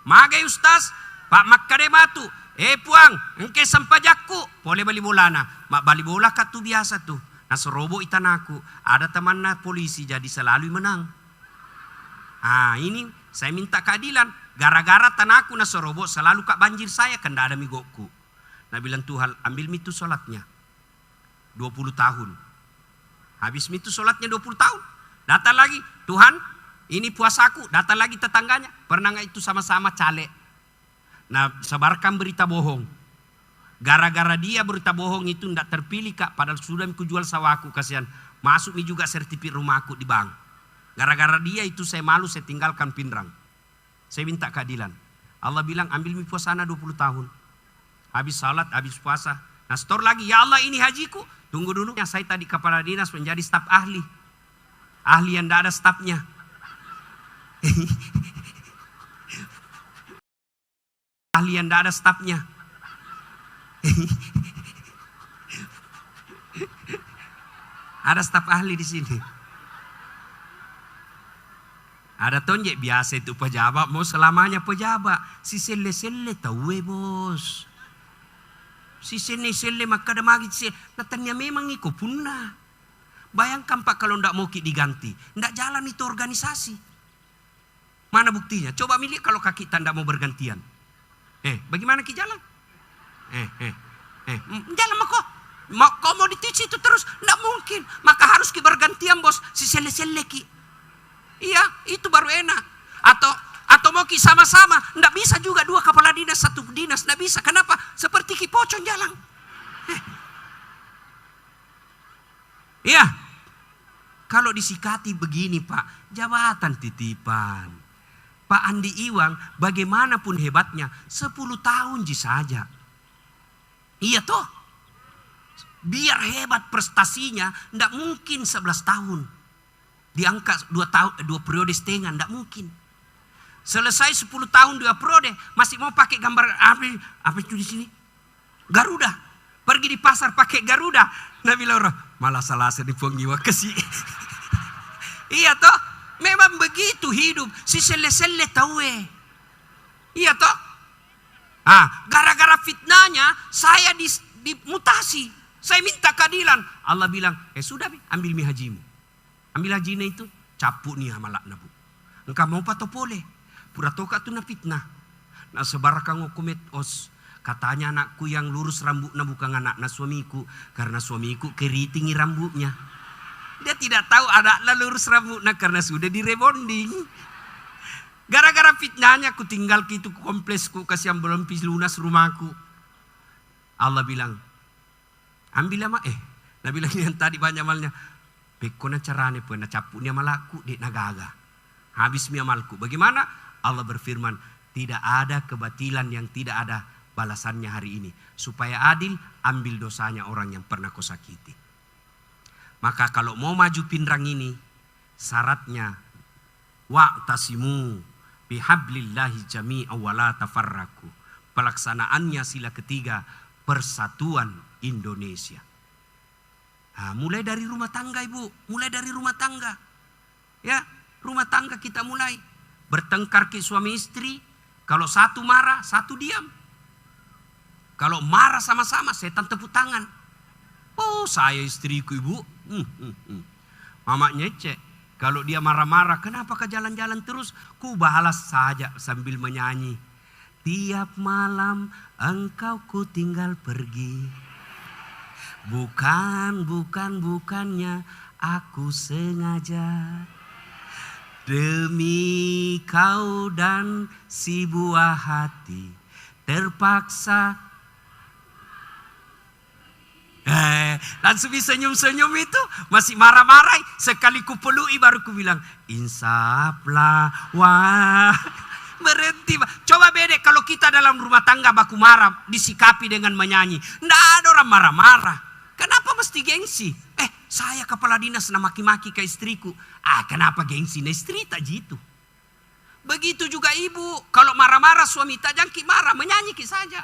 Magai Ustaz, Pak Makkade matu, puang, engke sampajakku, boleh bali bolana. Mak bali bola kat tu biasa tuh. Nah serobo itanaku, ada temanna polisi jadi selalu menang. Ini saya minta keadilan. Gara-gara tanaku na serobo selalu kak banjir saya, kanda ada migokku. Nah bilang Tuhan, ambil mitu solatnya. 20 tahun. Habis itu sholatnya 20 tahun. Datang lagi, Tuhan ini puasaku. Datang lagi tetangganya. Pernah gak itu sama-sama caleg? Nah sebarkan berita bohong. Gara-gara dia berita bohong itu tidak terpilih kak. Padahal sudah aku jual sawaku, kasihan. Masuk juga sertifikat rumahku di bank. Gara-gara dia itu saya malu, saya tinggalkan Pinrang. Saya minta keadilan. Allah bilang ambil mi puasana 20 tahun. Habis salat, habis puasa. Nah setor lagi, ya Allah ini hajiku. Tunggu dulu, saya tadi kepala dinas menjadi staf ahli. Ahli yang tidak ada stafnya. Ahli yang tidak ada stafnya. Ada staf ahli di sini. Ada tonjek biasa itu pejabat, mau selamanya pejabat. Si sele-sele tahu bos. Si sele maka ada magi si natanya memang iko punna. Bayangkan Pak kalau ndak mau diganti, ndak jalan itu organisasi. Mana buktinya? Coba milih kalau kaki tanda mau bergantian. Bagaimana ki jalan? Jalan mako. Kau mau ditici itu terus, ndak mungkin. Maka harus ki bergantian bos. Si sele ki. Iya, itu baru enak. Atau mau ki sama-sama, ndak bisa juga dua kepala dinas satu dinas, ndak bisa. Kenapa? Seperti ki pocong jalan. Iya. Kalau disikati begini Pak, jabatan titipan. Pak Andi Iwang bagaimanapun hebatnya 10 tahun saja. Iya toh? Biar hebat prestasinya, ndak mungkin 11 tahun. Diangkat 2 periode setengah, ndak mungkin. Selesai 10 tahun 2 periode, masih mau pakai gambar apa itu di sini? Garuda. Pergi di pasar pakai Garuda. Nabi Laura, malah salah sedipong jiwa kesi. Iya toh? Memang begitu hidup. Si sele-sele tahu Iya toh? Gara-gara fitnahnya saya dimutasi. Saya minta keadilan. Allah bilang, sudah ambil mi hajimu. Ambil hajinya itu, capuk nih amalak nabu. Engkau mau pato boleh. Pura toka tu na fitnah. Nak sebarkan komet os. Katanya anakku yang lurus rambutnya bukan anaknya suamiku. Karena suamiku keritingi rambutnya. Dia tidak tahu anaknya lurus rambutnya karena sudah direbonding. Gara-gara fitnahnya aku tinggal ke itu kompleksku. Kasihan belum lunas rumahku. Allah bilang, ambil ama Nah bilang yang tadi banyak amalnya. Pekona carane pun na capuknya malaku dek nagaga. Habis mi amalku. Bagaimana? Allah berfirman, tidak ada kebatilan yang tidak ada balasannya hari ini. Supaya adil, ambil dosanya orang yang pernah kau sakiti. Maka kalau mau maju pinrang ini, syaratnya wa'tasimu bihablillahi jami'a wa la tafarraku. Pelaksanaannya sila ketiga, persatuan Indonesia. Nah, mulai dari rumah tangga ibu, mulai dari rumah tangga. Ya, rumah tangga kita mulai. Bertengkar ke suami istri, kalau satu marah, satu diam. Kalau marah sama-sama, setan tepuk tangan. Oh, saya istriku ibu. Mama nyecek. Kalau dia marah-marah, kenapa ke jalan-jalan terus? Ku balas saja sambil menyanyi. Tiap malam engkau ku tinggal pergi. Bukannya aku sengaja. Demi kau dan si buah hati terpaksa. Langsung senyum-senyum itu. Masih marah-marah. Sekali ku pelui baru ku bilang, insaflah. Wah, berhenti. Coba bedek kalau kita dalam rumah tangga baku marah, disikapi dengan menyanyi. Nggak ada orang marah-marah. Kenapa mesti gengsi? Saya kepala dinas na maki-maki ke istriku. Kenapa gengsi? Nah istri tak gitu. Begitu juga ibu. Kalau marah-marah suami tak jangki marah. Menyanyi saja.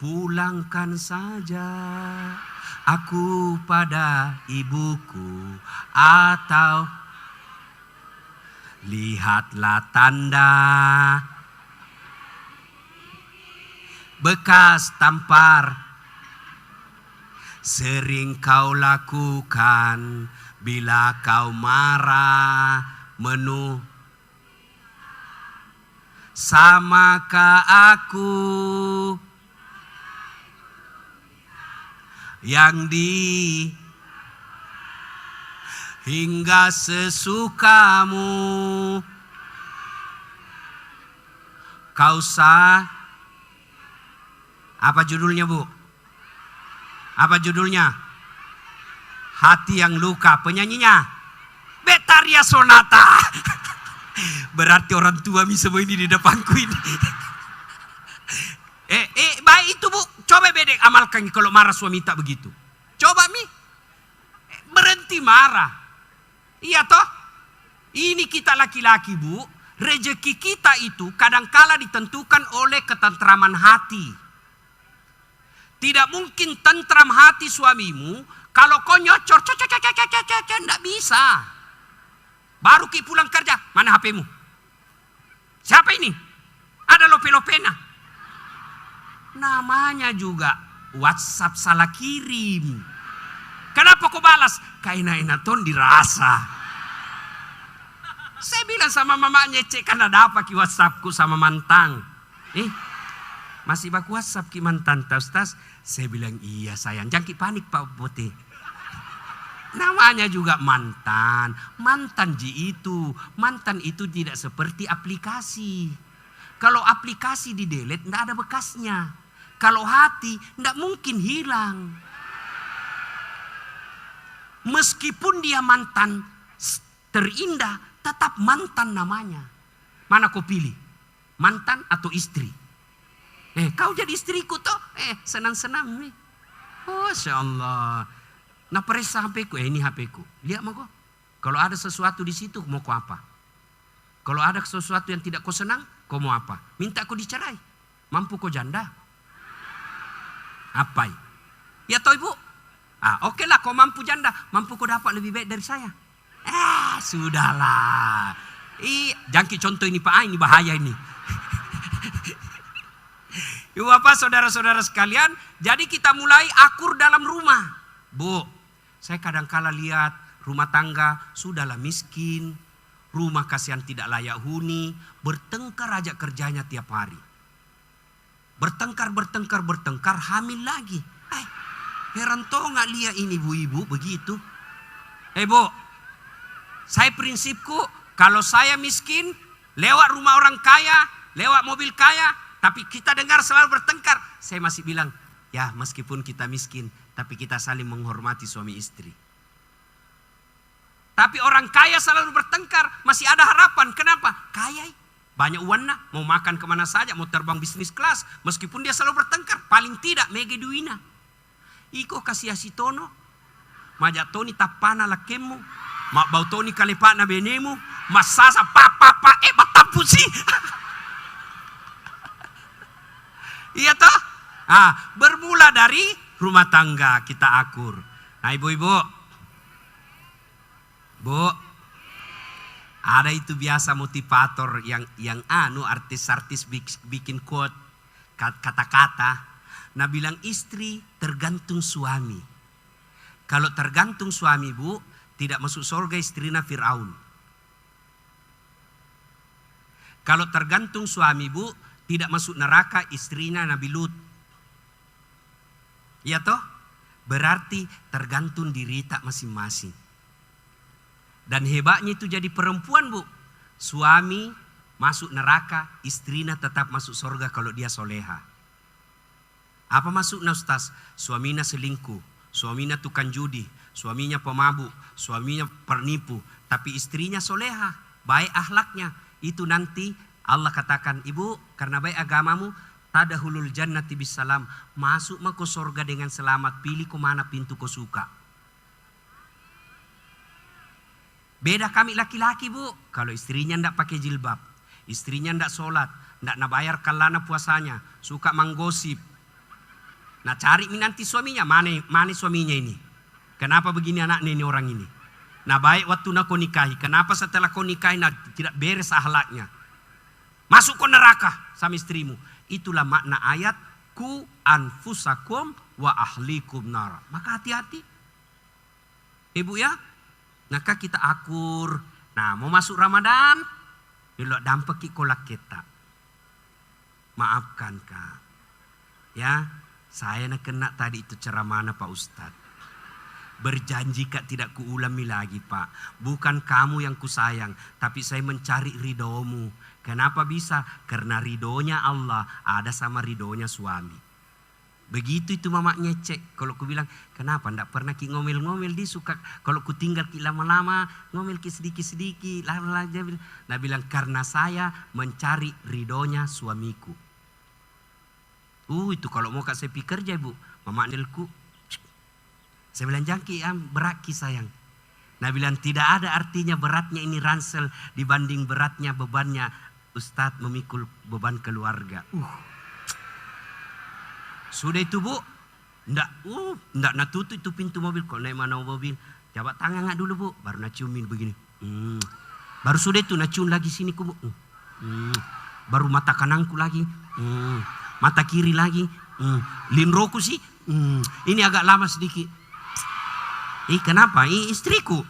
Pulangkan saja aku pada ibuku, atau lihatlah tanda bekas tampar sering kau lakukan bila kau marah samakah aku yang hingga sesukamu kau apa judulnya bu? Apa judulnya? Hati yang luka. Penyanyinya Betaria Sonata. Berarti orang tua mi semua ini di depanku ini. Baik itu bu. Coba bedek amalkan kalau marah suami tak begitu. Coba mi. Berhenti marah. Iya toh. Ini kita laki-laki bu. Rezeki kita itu kadangkala ditentukan oleh ketentraman hati. Tidak mungkin tentram hati suamimu kalau kau nyocor, tidak bisa. Baru ki pulang kerja, mana HP-mu? Siapa ini? Ada lope-lopena. Namanya juga WhatsApp salah kirim. Kenapa kau balas? Kaina-ina ton dirasa. Saya bilang sama mamanya, cek kan ada apa ki WhatsAppku sama mantan. Masih baku WhatsApp ki mantan tas. Saya bilang iya sayang, jangan ki panik Pak Bote. Namanya juga mantan. Mantan itu tidak seperti aplikasi. Kalau aplikasi di delete tidak ada bekasnya. Kalau hati tidak mungkin hilang. Meskipun dia mantan terindah, tetap mantan namanya. Mana kau pilih? Mantan atau istri? Kau jadi istriku toh? Senang-senang nih. Oh, Masya Allah. Nah periksa HP-ku. Ini HP-ku. Lihat mau kau. Kalau ada sesuatu di situ, mau kau apa? Kalau ada sesuatu yang tidak kau senang, kau mau apa? Minta kau dicerai. Mampu kau janda? Apa? Ya toh ibu? Oke lah kau mampu janda. Mampu kau dapat lebih baik dari saya? Sudahlah. Jangan contoh ini Pak. Ini bahaya ini. Ibu bapak saudara-saudara sekalian. Jadi kita mulai akur dalam rumah. Bu, saya kadang kala lihat rumah tangga sudahlah miskin. Rumah kasihan tidak layak huni. Bertengkar aja kerjanya tiap hari. Bertengkar, hamil lagi. Heran toh nggak lihat ini ibu-ibu begitu. Bu, saya prinsipku kalau saya miskin, lewat rumah orang kaya, lewat mobil kaya, tapi kita dengar selalu bertengkar, saya masih bilang, ya meskipun kita miskin, tapi kita saling menghormati suami istri. Tapi orang kaya selalu bertengkar, masih ada harapan. Kenapa? Kaya, banyak uangnya, mau makan kemana saja, mau terbang bisnis kelas, meskipun dia selalu bertengkar, paling tidak mege duina. Iko kasih asitono, majak toni tapana lakemu, mak bau toni kalepa na benemu, masasa papa batapusi. Iya toh? Bermula dari rumah tangga kita akur. Nah ibu-ibu, Bu, ada itu biasa motivator yang artis-artis bikin quote kata-kata. Nah bilang istri tergantung suami. Kalau tergantung suami Bu, tidak masuk surga istrinya Fir'aun. Kalau tergantung suami Bu, tidak masuk neraka istrinya Nabi Lut. Ya toh? Berarti tergantung diri tak masing-masing. Dan hebatnya itu jadi perempuan Bu. Suami masuk neraka, istrinya tetap masuk surga kalau dia soleha. Apa maksudnya Ustaz? Suaminya selingkuh, suaminya tukang judi, suaminya pemabuk, suaminya penipu. Tapi istrinya soleha, baik akhlaknya. Itu nanti Allah katakan, ibu karena baik agamamu, tadahulul jannati bisalam. Masuk ke surga dengan selamat, pilih kemana pintu kau suka. Beda kami laki-laki Bu, kalau istrinya ndak pakai jilbab, istrinya ndak sholat, ndak bayar kalana puasanya, suka menggosip. Nah cari nanti suaminya, mana suaminya ini? Kenapa begini anaknya ini orang ini? Nah baik waktu nak kau nikahi, kenapa setelah kau nikahi tidak beres akhlaknya? Masuk ke neraka sama istrimu. Itulah makna ayat ku anfusakum wa ahlikum nar. Maka hati-hati. Ibu ya, nah kita akur. Nah mau masuk Ramadan, dulu dampak kolak kita. Maafkan Kak. Ya, saya nak kena tadi itu ceramahnya Pak Ustadz. Berjanji Kak tidak kuulangi lagi Pak. Bukan kamu yang kusayang, tapi saya mencari ridhomu. Kenapa bisa? Karena ridhonya Allah ada sama ridhonya suami. Begitu itu mama ngecek. Kalau ku bilang, kenapa ndak pernah ki ngomel-ngomel dia suka. Kalau ku tinggal ki lama-lama, ngomel ki sedikit-sedikit. Nah bilang, karena saya mencari ridhonya suamiku. Itu kalau mau saya pergi kerja ibu, mama nelku. Saya bilang jangki berat ki sayang. Nah bilang tidak ada artinya beratnya ini ransel dibanding beratnya bebannya Ustadz memikul beban keluarga. Sudah itu Bu, ndak nak tutup itu pintu mobil. Kalau naik mana mobil, jabat tangan nggak dulu Bu, baru nak ciumin begini. Baru sudah itu nak cium lagi sini ku Bu. Baru mata kananku lagi, mata kiri lagi, linroku sih. Ini agak lama sedikit. Kenapa? Istriku.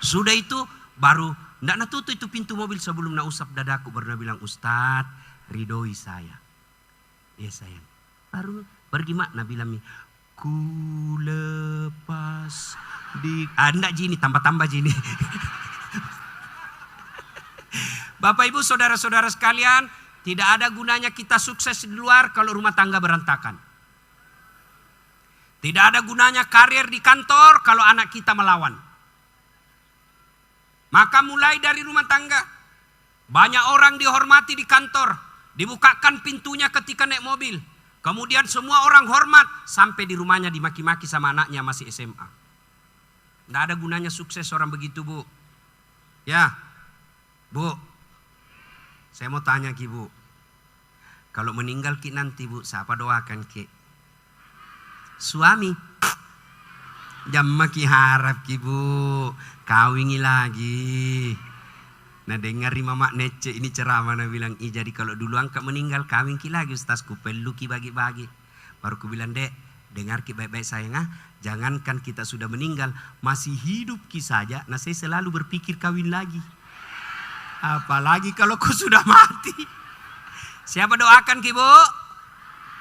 Sudah itu baru ndak nak tutup itu pintu mobil sebelum nak usap dadaku, baru nak bilang Ustadz ridhoi saya. Ya sayang. Baru pergi mak nak bilang ku lepas di ndak jini tambah jini. Bapak Ibu saudara-saudara sekalian, tidak ada gunanya kita sukses di luar kalau rumah tangga berantakan. Tidak ada gunanya karir di kantor kalau anak kita melawan. Maka mulai dari rumah tangga. Banyak orang dihormati di kantor. Dibukakan pintunya ketika naik mobil. Kemudian semua orang hormat. Sampai di rumahnya dimaki-maki sama anaknya masih SMA. Tidak ada gunanya sukses orang begitu Bu. Ya Bu, saya mau tanya Ki Bu. Kalau meninggal Ki nanti Bu, siapa doakan Ki? Suami. Jam maki harap Ki Bu, kawingi lagi. Nah dengar mama nece ini ceramah, nah bilang jadi kalau dulu angkat meninggal kawin Ki lagi Ustaz, ku perlu Ki bagi-bagi. Baru ku bilang dek, dengar baik-baik sayang, jangankan kita sudah meninggal, masih hidup saja, nah saya selalu berpikir kawin lagi. Apalagi kalau kau sudah mati. Siapa doakan Ki, Bu?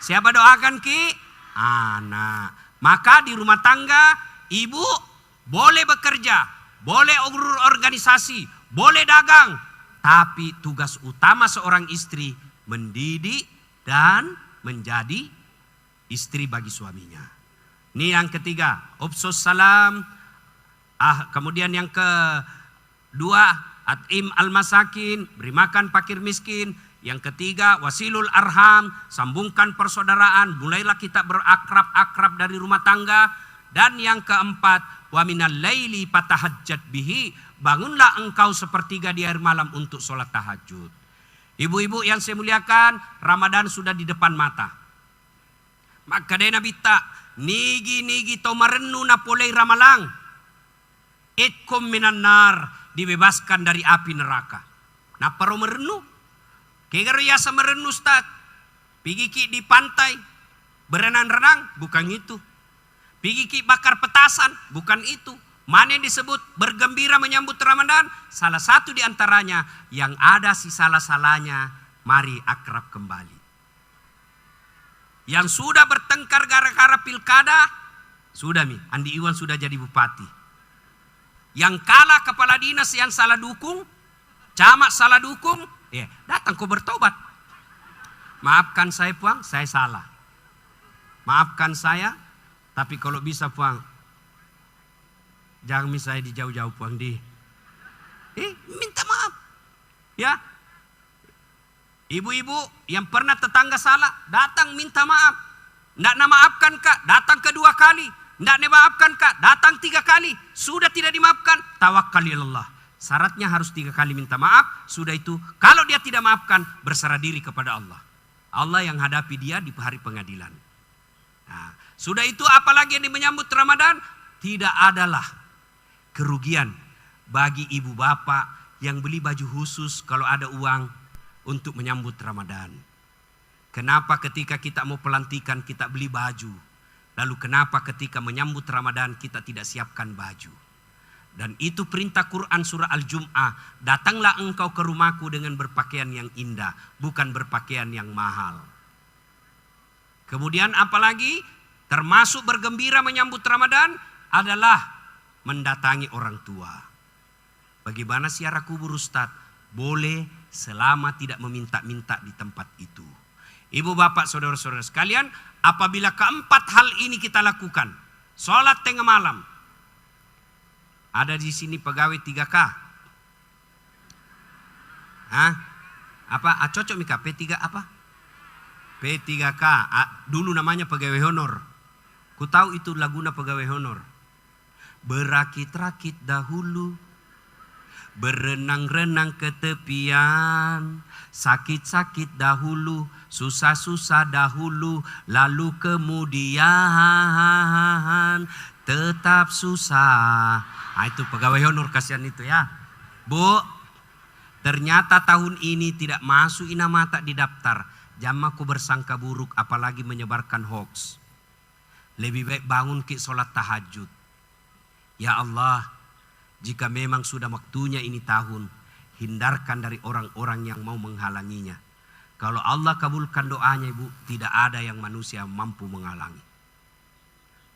Siapa doakan Ki? Anak. Maka di rumah tangga ibu boleh bekerja, boleh urus organisasi, boleh dagang, tapi tugas utama seorang istri mendidik dan menjadi istri bagi suaminya. Ini yang ketiga, Ubsus salam. Kemudian yang kedua, at'im al-masakin, beri makan fakir miskin. Yang ketiga, wasilul arham, sambungkan persaudaraan, mulailah kita berakrab-akrab dari rumah tangga. Dan yang keempat, wa minal laili fatahajjat bihi, bangunlah engkau sepertiga di akhir malam untuk sholat tahajud. Ibu-ibu yang saya muliakan, Ramadan sudah di depan mata. Maka dena bita, nigi to marennu na polei ramalang. Itkum minan nar, dibebaskan dari api neraka. Nah paro merennu, kegaro yasa merennu Ustaz. Pigi ki di pantai, berenang-renang, bukan itu. Pigi ki bakar petasan, bukan itu. Mana yang disebut bergembira menyambut Ramadan? Salah satu di antaranya yang ada si salah-salahnya, mari akrab kembali. Yang sudah bertengkar gara-gara pilkada, sudah Andi Iwan sudah jadi bupati. Yang kalah kepala dinas yang salah dukung, camat salah dukung, datang kau bertobat. Maafkan saya Puang, saya salah. Maafkan saya, tapi kalau bisa Puang, jangan misalnya di jauh-jauh Puang di. Minta maaf. Ya. Ibu-ibu yang pernah tetangga salah, datang minta maaf. Nggak maafkan Kak, datang kedua kali. Nggak maafkan Kak, datang 3 kali. Sudah tidak dimaafkan, tawakkal ilallah. Syaratnya harus 3 kali minta maaf. Sudah itu, kalau dia tidak maafkan, berserah diri kepada Allah. Allah yang hadapi dia di hari pengadilan. Nah, sudah itu apalagi yang menyambut Ramadan, tidak adalah kerugian bagi ibu bapak yang beli baju khusus kalau ada uang untuk menyambut Ramadan. Kenapa ketika kita mau pelantikan kita beli baju? Lalu kenapa ketika menyambut Ramadan kita tidak siapkan baju? Dan itu perintah Quran surah Al-Jum'ah. Datanglah engkau ke rumahku dengan berpakaian yang indah, bukan berpakaian yang mahal. Kemudian apalagi termasuk bergembira menyambut Ramadan adalah mendatangi orang tua. Bagaimana ziarah kubur Ustaz? Boleh selama tidak meminta-minta di tempat itu. Ibu bapak saudara-saudara sekalian, apabila keempat hal ini kita lakukan, sholat tengah malam. Ada di sini pegawai 3K. Apa? Cocok Mika P3 apa? P3K. Dulu namanya pegawai honor. Ku tahu itu laguna pegawai honor. Berakit-rakit dahulu, berenang-renang ke tepian, sakit-sakit dahulu, susah-susah dahulu, lalu kemudian tetap susah. Itu pegawai honor, kasihan itu ya. Bu, ternyata tahun ini tidak masuk Inamata di daftar. Jangan aku bersangka buruk apalagi menyebarkan hoax. Lebih baik bangun ki sholat tahajud. Ya Allah, jika memang sudah waktunya ini tahun, hindarkan dari orang-orang yang mau menghalanginya. Kalau Allah kabulkan doanya Ibu, tidak ada yang manusia mampu menghalangi.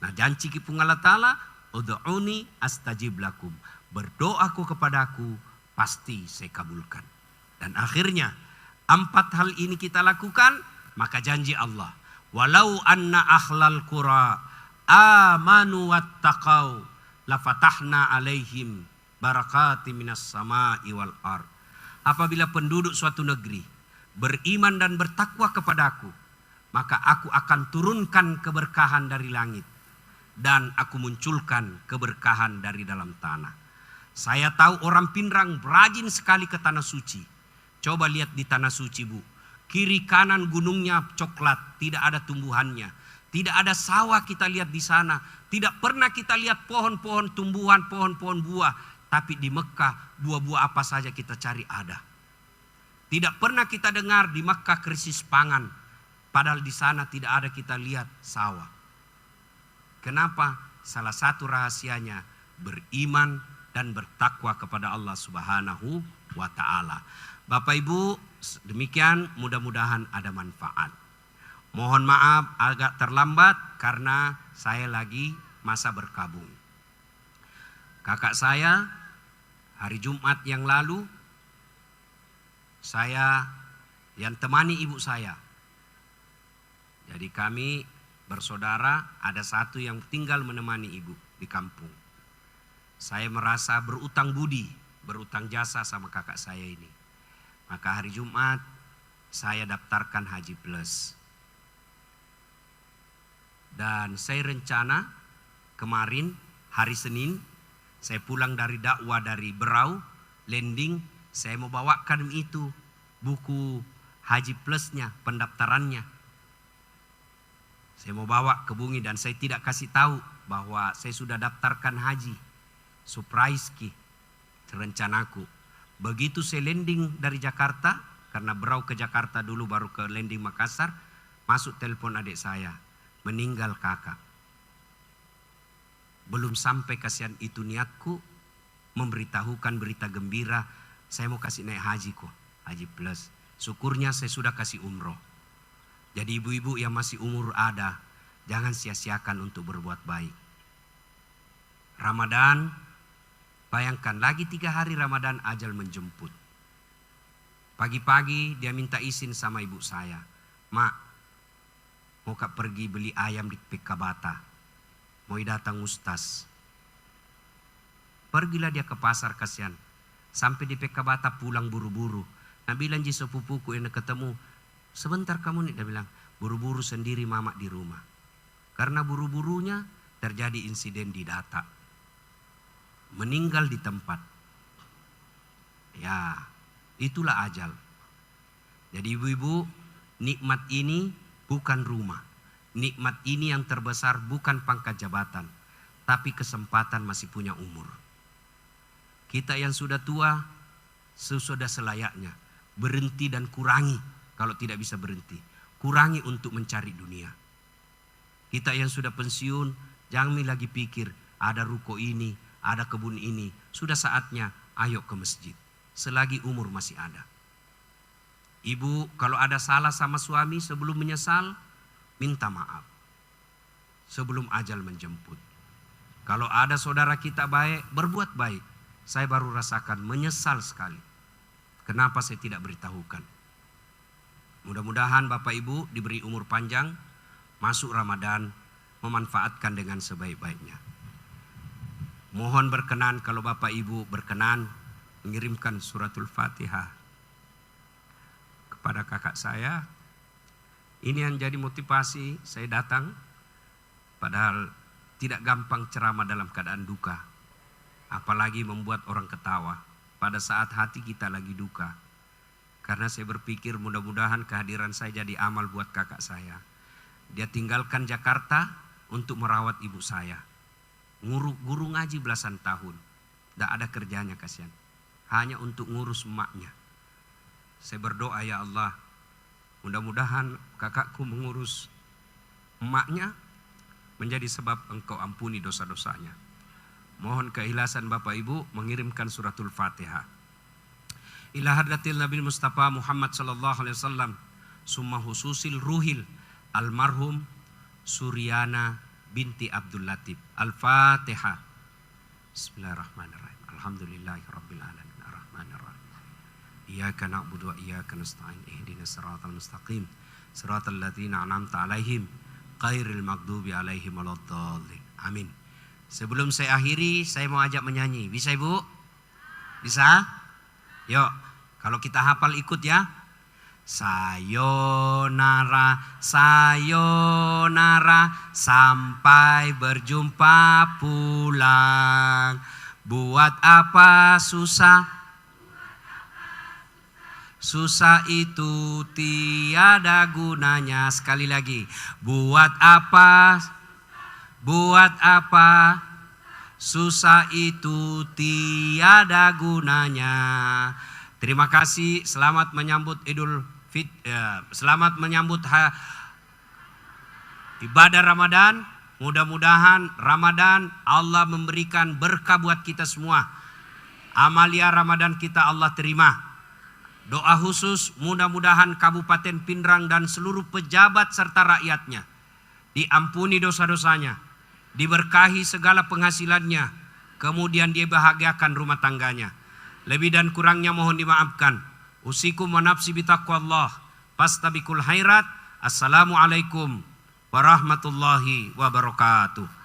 Nah janji kipung Allah Ta'ala, ud'uni astajib lakum. Berdoaku kepadaku, pasti saya kabulkan. Dan akhirnya, 4 hal ini kita lakukan, maka janji Allah. Walau anna akhlal qura amanu wattaqau lafatahna alaihim barakati minas sama'i wal ard. Apabila penduduk suatu negeri beriman dan bertakwa kepadaku, maka aku akan turunkan keberkahan dari langit dan aku munculkan keberkahan dari dalam tanah. Saya tahu orang Pinrang rajin sekali ke tanah suci. Coba lihat di tanah suci Bu, kiri kanan gunungnya coklat, tidak ada tumbuhannya. Tidak ada sawah kita lihat di sana. Tidak pernah kita lihat pohon-pohon tumbuhan, pohon-pohon buah. Tapi di Mekah buah-buah apa saja kita cari ada. Tidak pernah kita dengar di Mekah krisis pangan. Padahal di sana tidak ada kita lihat sawah. Kenapa? Salah satu rahasianya beriman dan bertakwa kepada Allah Subhanahu wa Ta'ala. Bapak Ibu, demikian, mudah-mudahan ada manfaat. Mohon maaf agak terlambat karena saya lagi masa berkabung. Kakak saya hari Jumat yang lalu, saya yang temani ibu saya. Jadi kami bersaudara, ada satu yang tinggal menemani ibu di kampung. Saya merasa berutang budi, berutang jasa sama kakak saya ini. Maka hari Jumat saya daftarkan Haji Plus. Dan saya rencana kemarin hari Senin, saya pulang dari dakwah dari Berau, landing, saya mau bawakan itu, buku Haji Plusnya, pendaftarannya. Saya mau bawa ke Bungi dan saya tidak kasih tahu bahwa saya sudah daftarkan haji. Surprise ki, rencanaku. Begitu saya landing dari Jakarta, karena Berau ke Jakarta dulu baru ke landing Makassar, masuk telepon adik saya, meninggal kakak. Belum sampai kasihan itu niatku memberitahukan berita gembira, saya mau kasih naik haji kok, Haji Plus. Syukurnya saya sudah kasih umroh. Jadi ibu-ibu yang masih umur ada, jangan sia-siakan untuk berbuat baik. Ramadan, bayangkan lagi 3 hari Ramadan ajal menjemput. Pagi-pagi dia minta izin sama ibu saya. Mak, mau kak pergi beli ayam di PK Bata. Mau datang ustaz. Pergilah dia ke pasar kasihan. Sampai di PK Bata pulang buru-buru. Nah bilang ji sepupuku yang ketemu. Sebentar kamu nih, dia bilang. Buru-buru sendiri mama di rumah. Karena buru-burunya terjadi insiden di Data. Meninggal di tempat. Ya, itulah ajal. Jadi ibu-ibu, nikmat ini bukan rumah. Nikmat ini yang terbesar bukan pangkat jabatan, tapi kesempatan masih punya umur. Kita yang sudah tua, sudah selayaknya berhenti dan kurangi kalau tidak bisa berhenti. Kurangi untuk mencari dunia. Kita yang sudah pensiun, jangan lagi pikir ada ruko ini, ada kebun ini. Sudah saatnya ayo ke masjid. Selagi umur masih ada. Ibu kalau ada salah sama suami sebelum menyesal, minta maaf. Sebelum ajal menjemput. Kalau ada saudara kita baik, berbuat baik. Saya baru rasakan menyesal sekali. Kenapa saya tidak beritahukan? Mudah-mudahan Bapak Ibu diberi umur panjang, masuk Ramadan, memanfaatkan dengan sebaik-baiknya. Mohon berkenan kalau Bapak Ibu berkenan mengirimkan suratul Fatihah kepada kakak saya. Ini yang jadi motivasi saya datang, padahal tidak gampang ceramah dalam keadaan duka. Apalagi membuat orang ketawa pada saat hati kita lagi duka. Karena saya berpikir mudah-mudahan kehadiran saya jadi amal buat kakak saya. Dia tinggalkan Jakarta untuk merawat ibu saya. Guru ngaji belasan tahun. Tidak ada kerjanya kasihan. Hanya untuk ngurus emaknya. Saya berdoa ya Allah. Mudah-mudahan kakakku mengurus emaknya menjadi sebab engkau ampuni dosa-dosanya. Mohon keikhlasan Bapak Ibu mengirimkan suratul Fatihah. Ila hadratil Nabi Mustafa Muhammad sallallahu alaihi wasallam summa hususil ruhil almarhum Suryana binti Abdul Latif. Al-Fatihah. Bismillahirrahmanirrahim. Alhamdulillahirabbil alamin arrahmanirrahim. Iyyaka na'budu wa iyyaka nasta'in ihdinas siratal mustaqim siratal ladzina an'amta 'alaihim ghairil maghdubi 'alaihim waladdallin. Amin. Sebelum saya akhiri, saya mau ajak menyanyi. Bisa Ibu? Bisa? Yuk, kalau kita hafal ikut ya. Sayonara, sayonara, sampai berjumpa pulang. Buat apa susah? Susah itu tiada gunanya. Sekali lagi. Buat apa? Buat apa? Susah itu tiada gunanya. Terima kasih. Selamat menyambut selamat menyambut ibadah Ramadan. Mudah-mudahan Ramadan Allah memberikan berkah buat kita semua. Amalia Ramadan kita Allah terima. Doa khusus mudah-mudahan Kabupaten Pindrang dan seluruh pejabat serta rakyatnya diampuni dosa-dosanya, diberkahi segala penghasilannya, kemudian dia bahagiakan rumah tangganya. Lebih dan kurangnya mohon dimaafkan. Usikum wa nafsi bitaqwallah. Fastabiqul khairat. Assalamualaikum warahmatullahi wabarakatuh.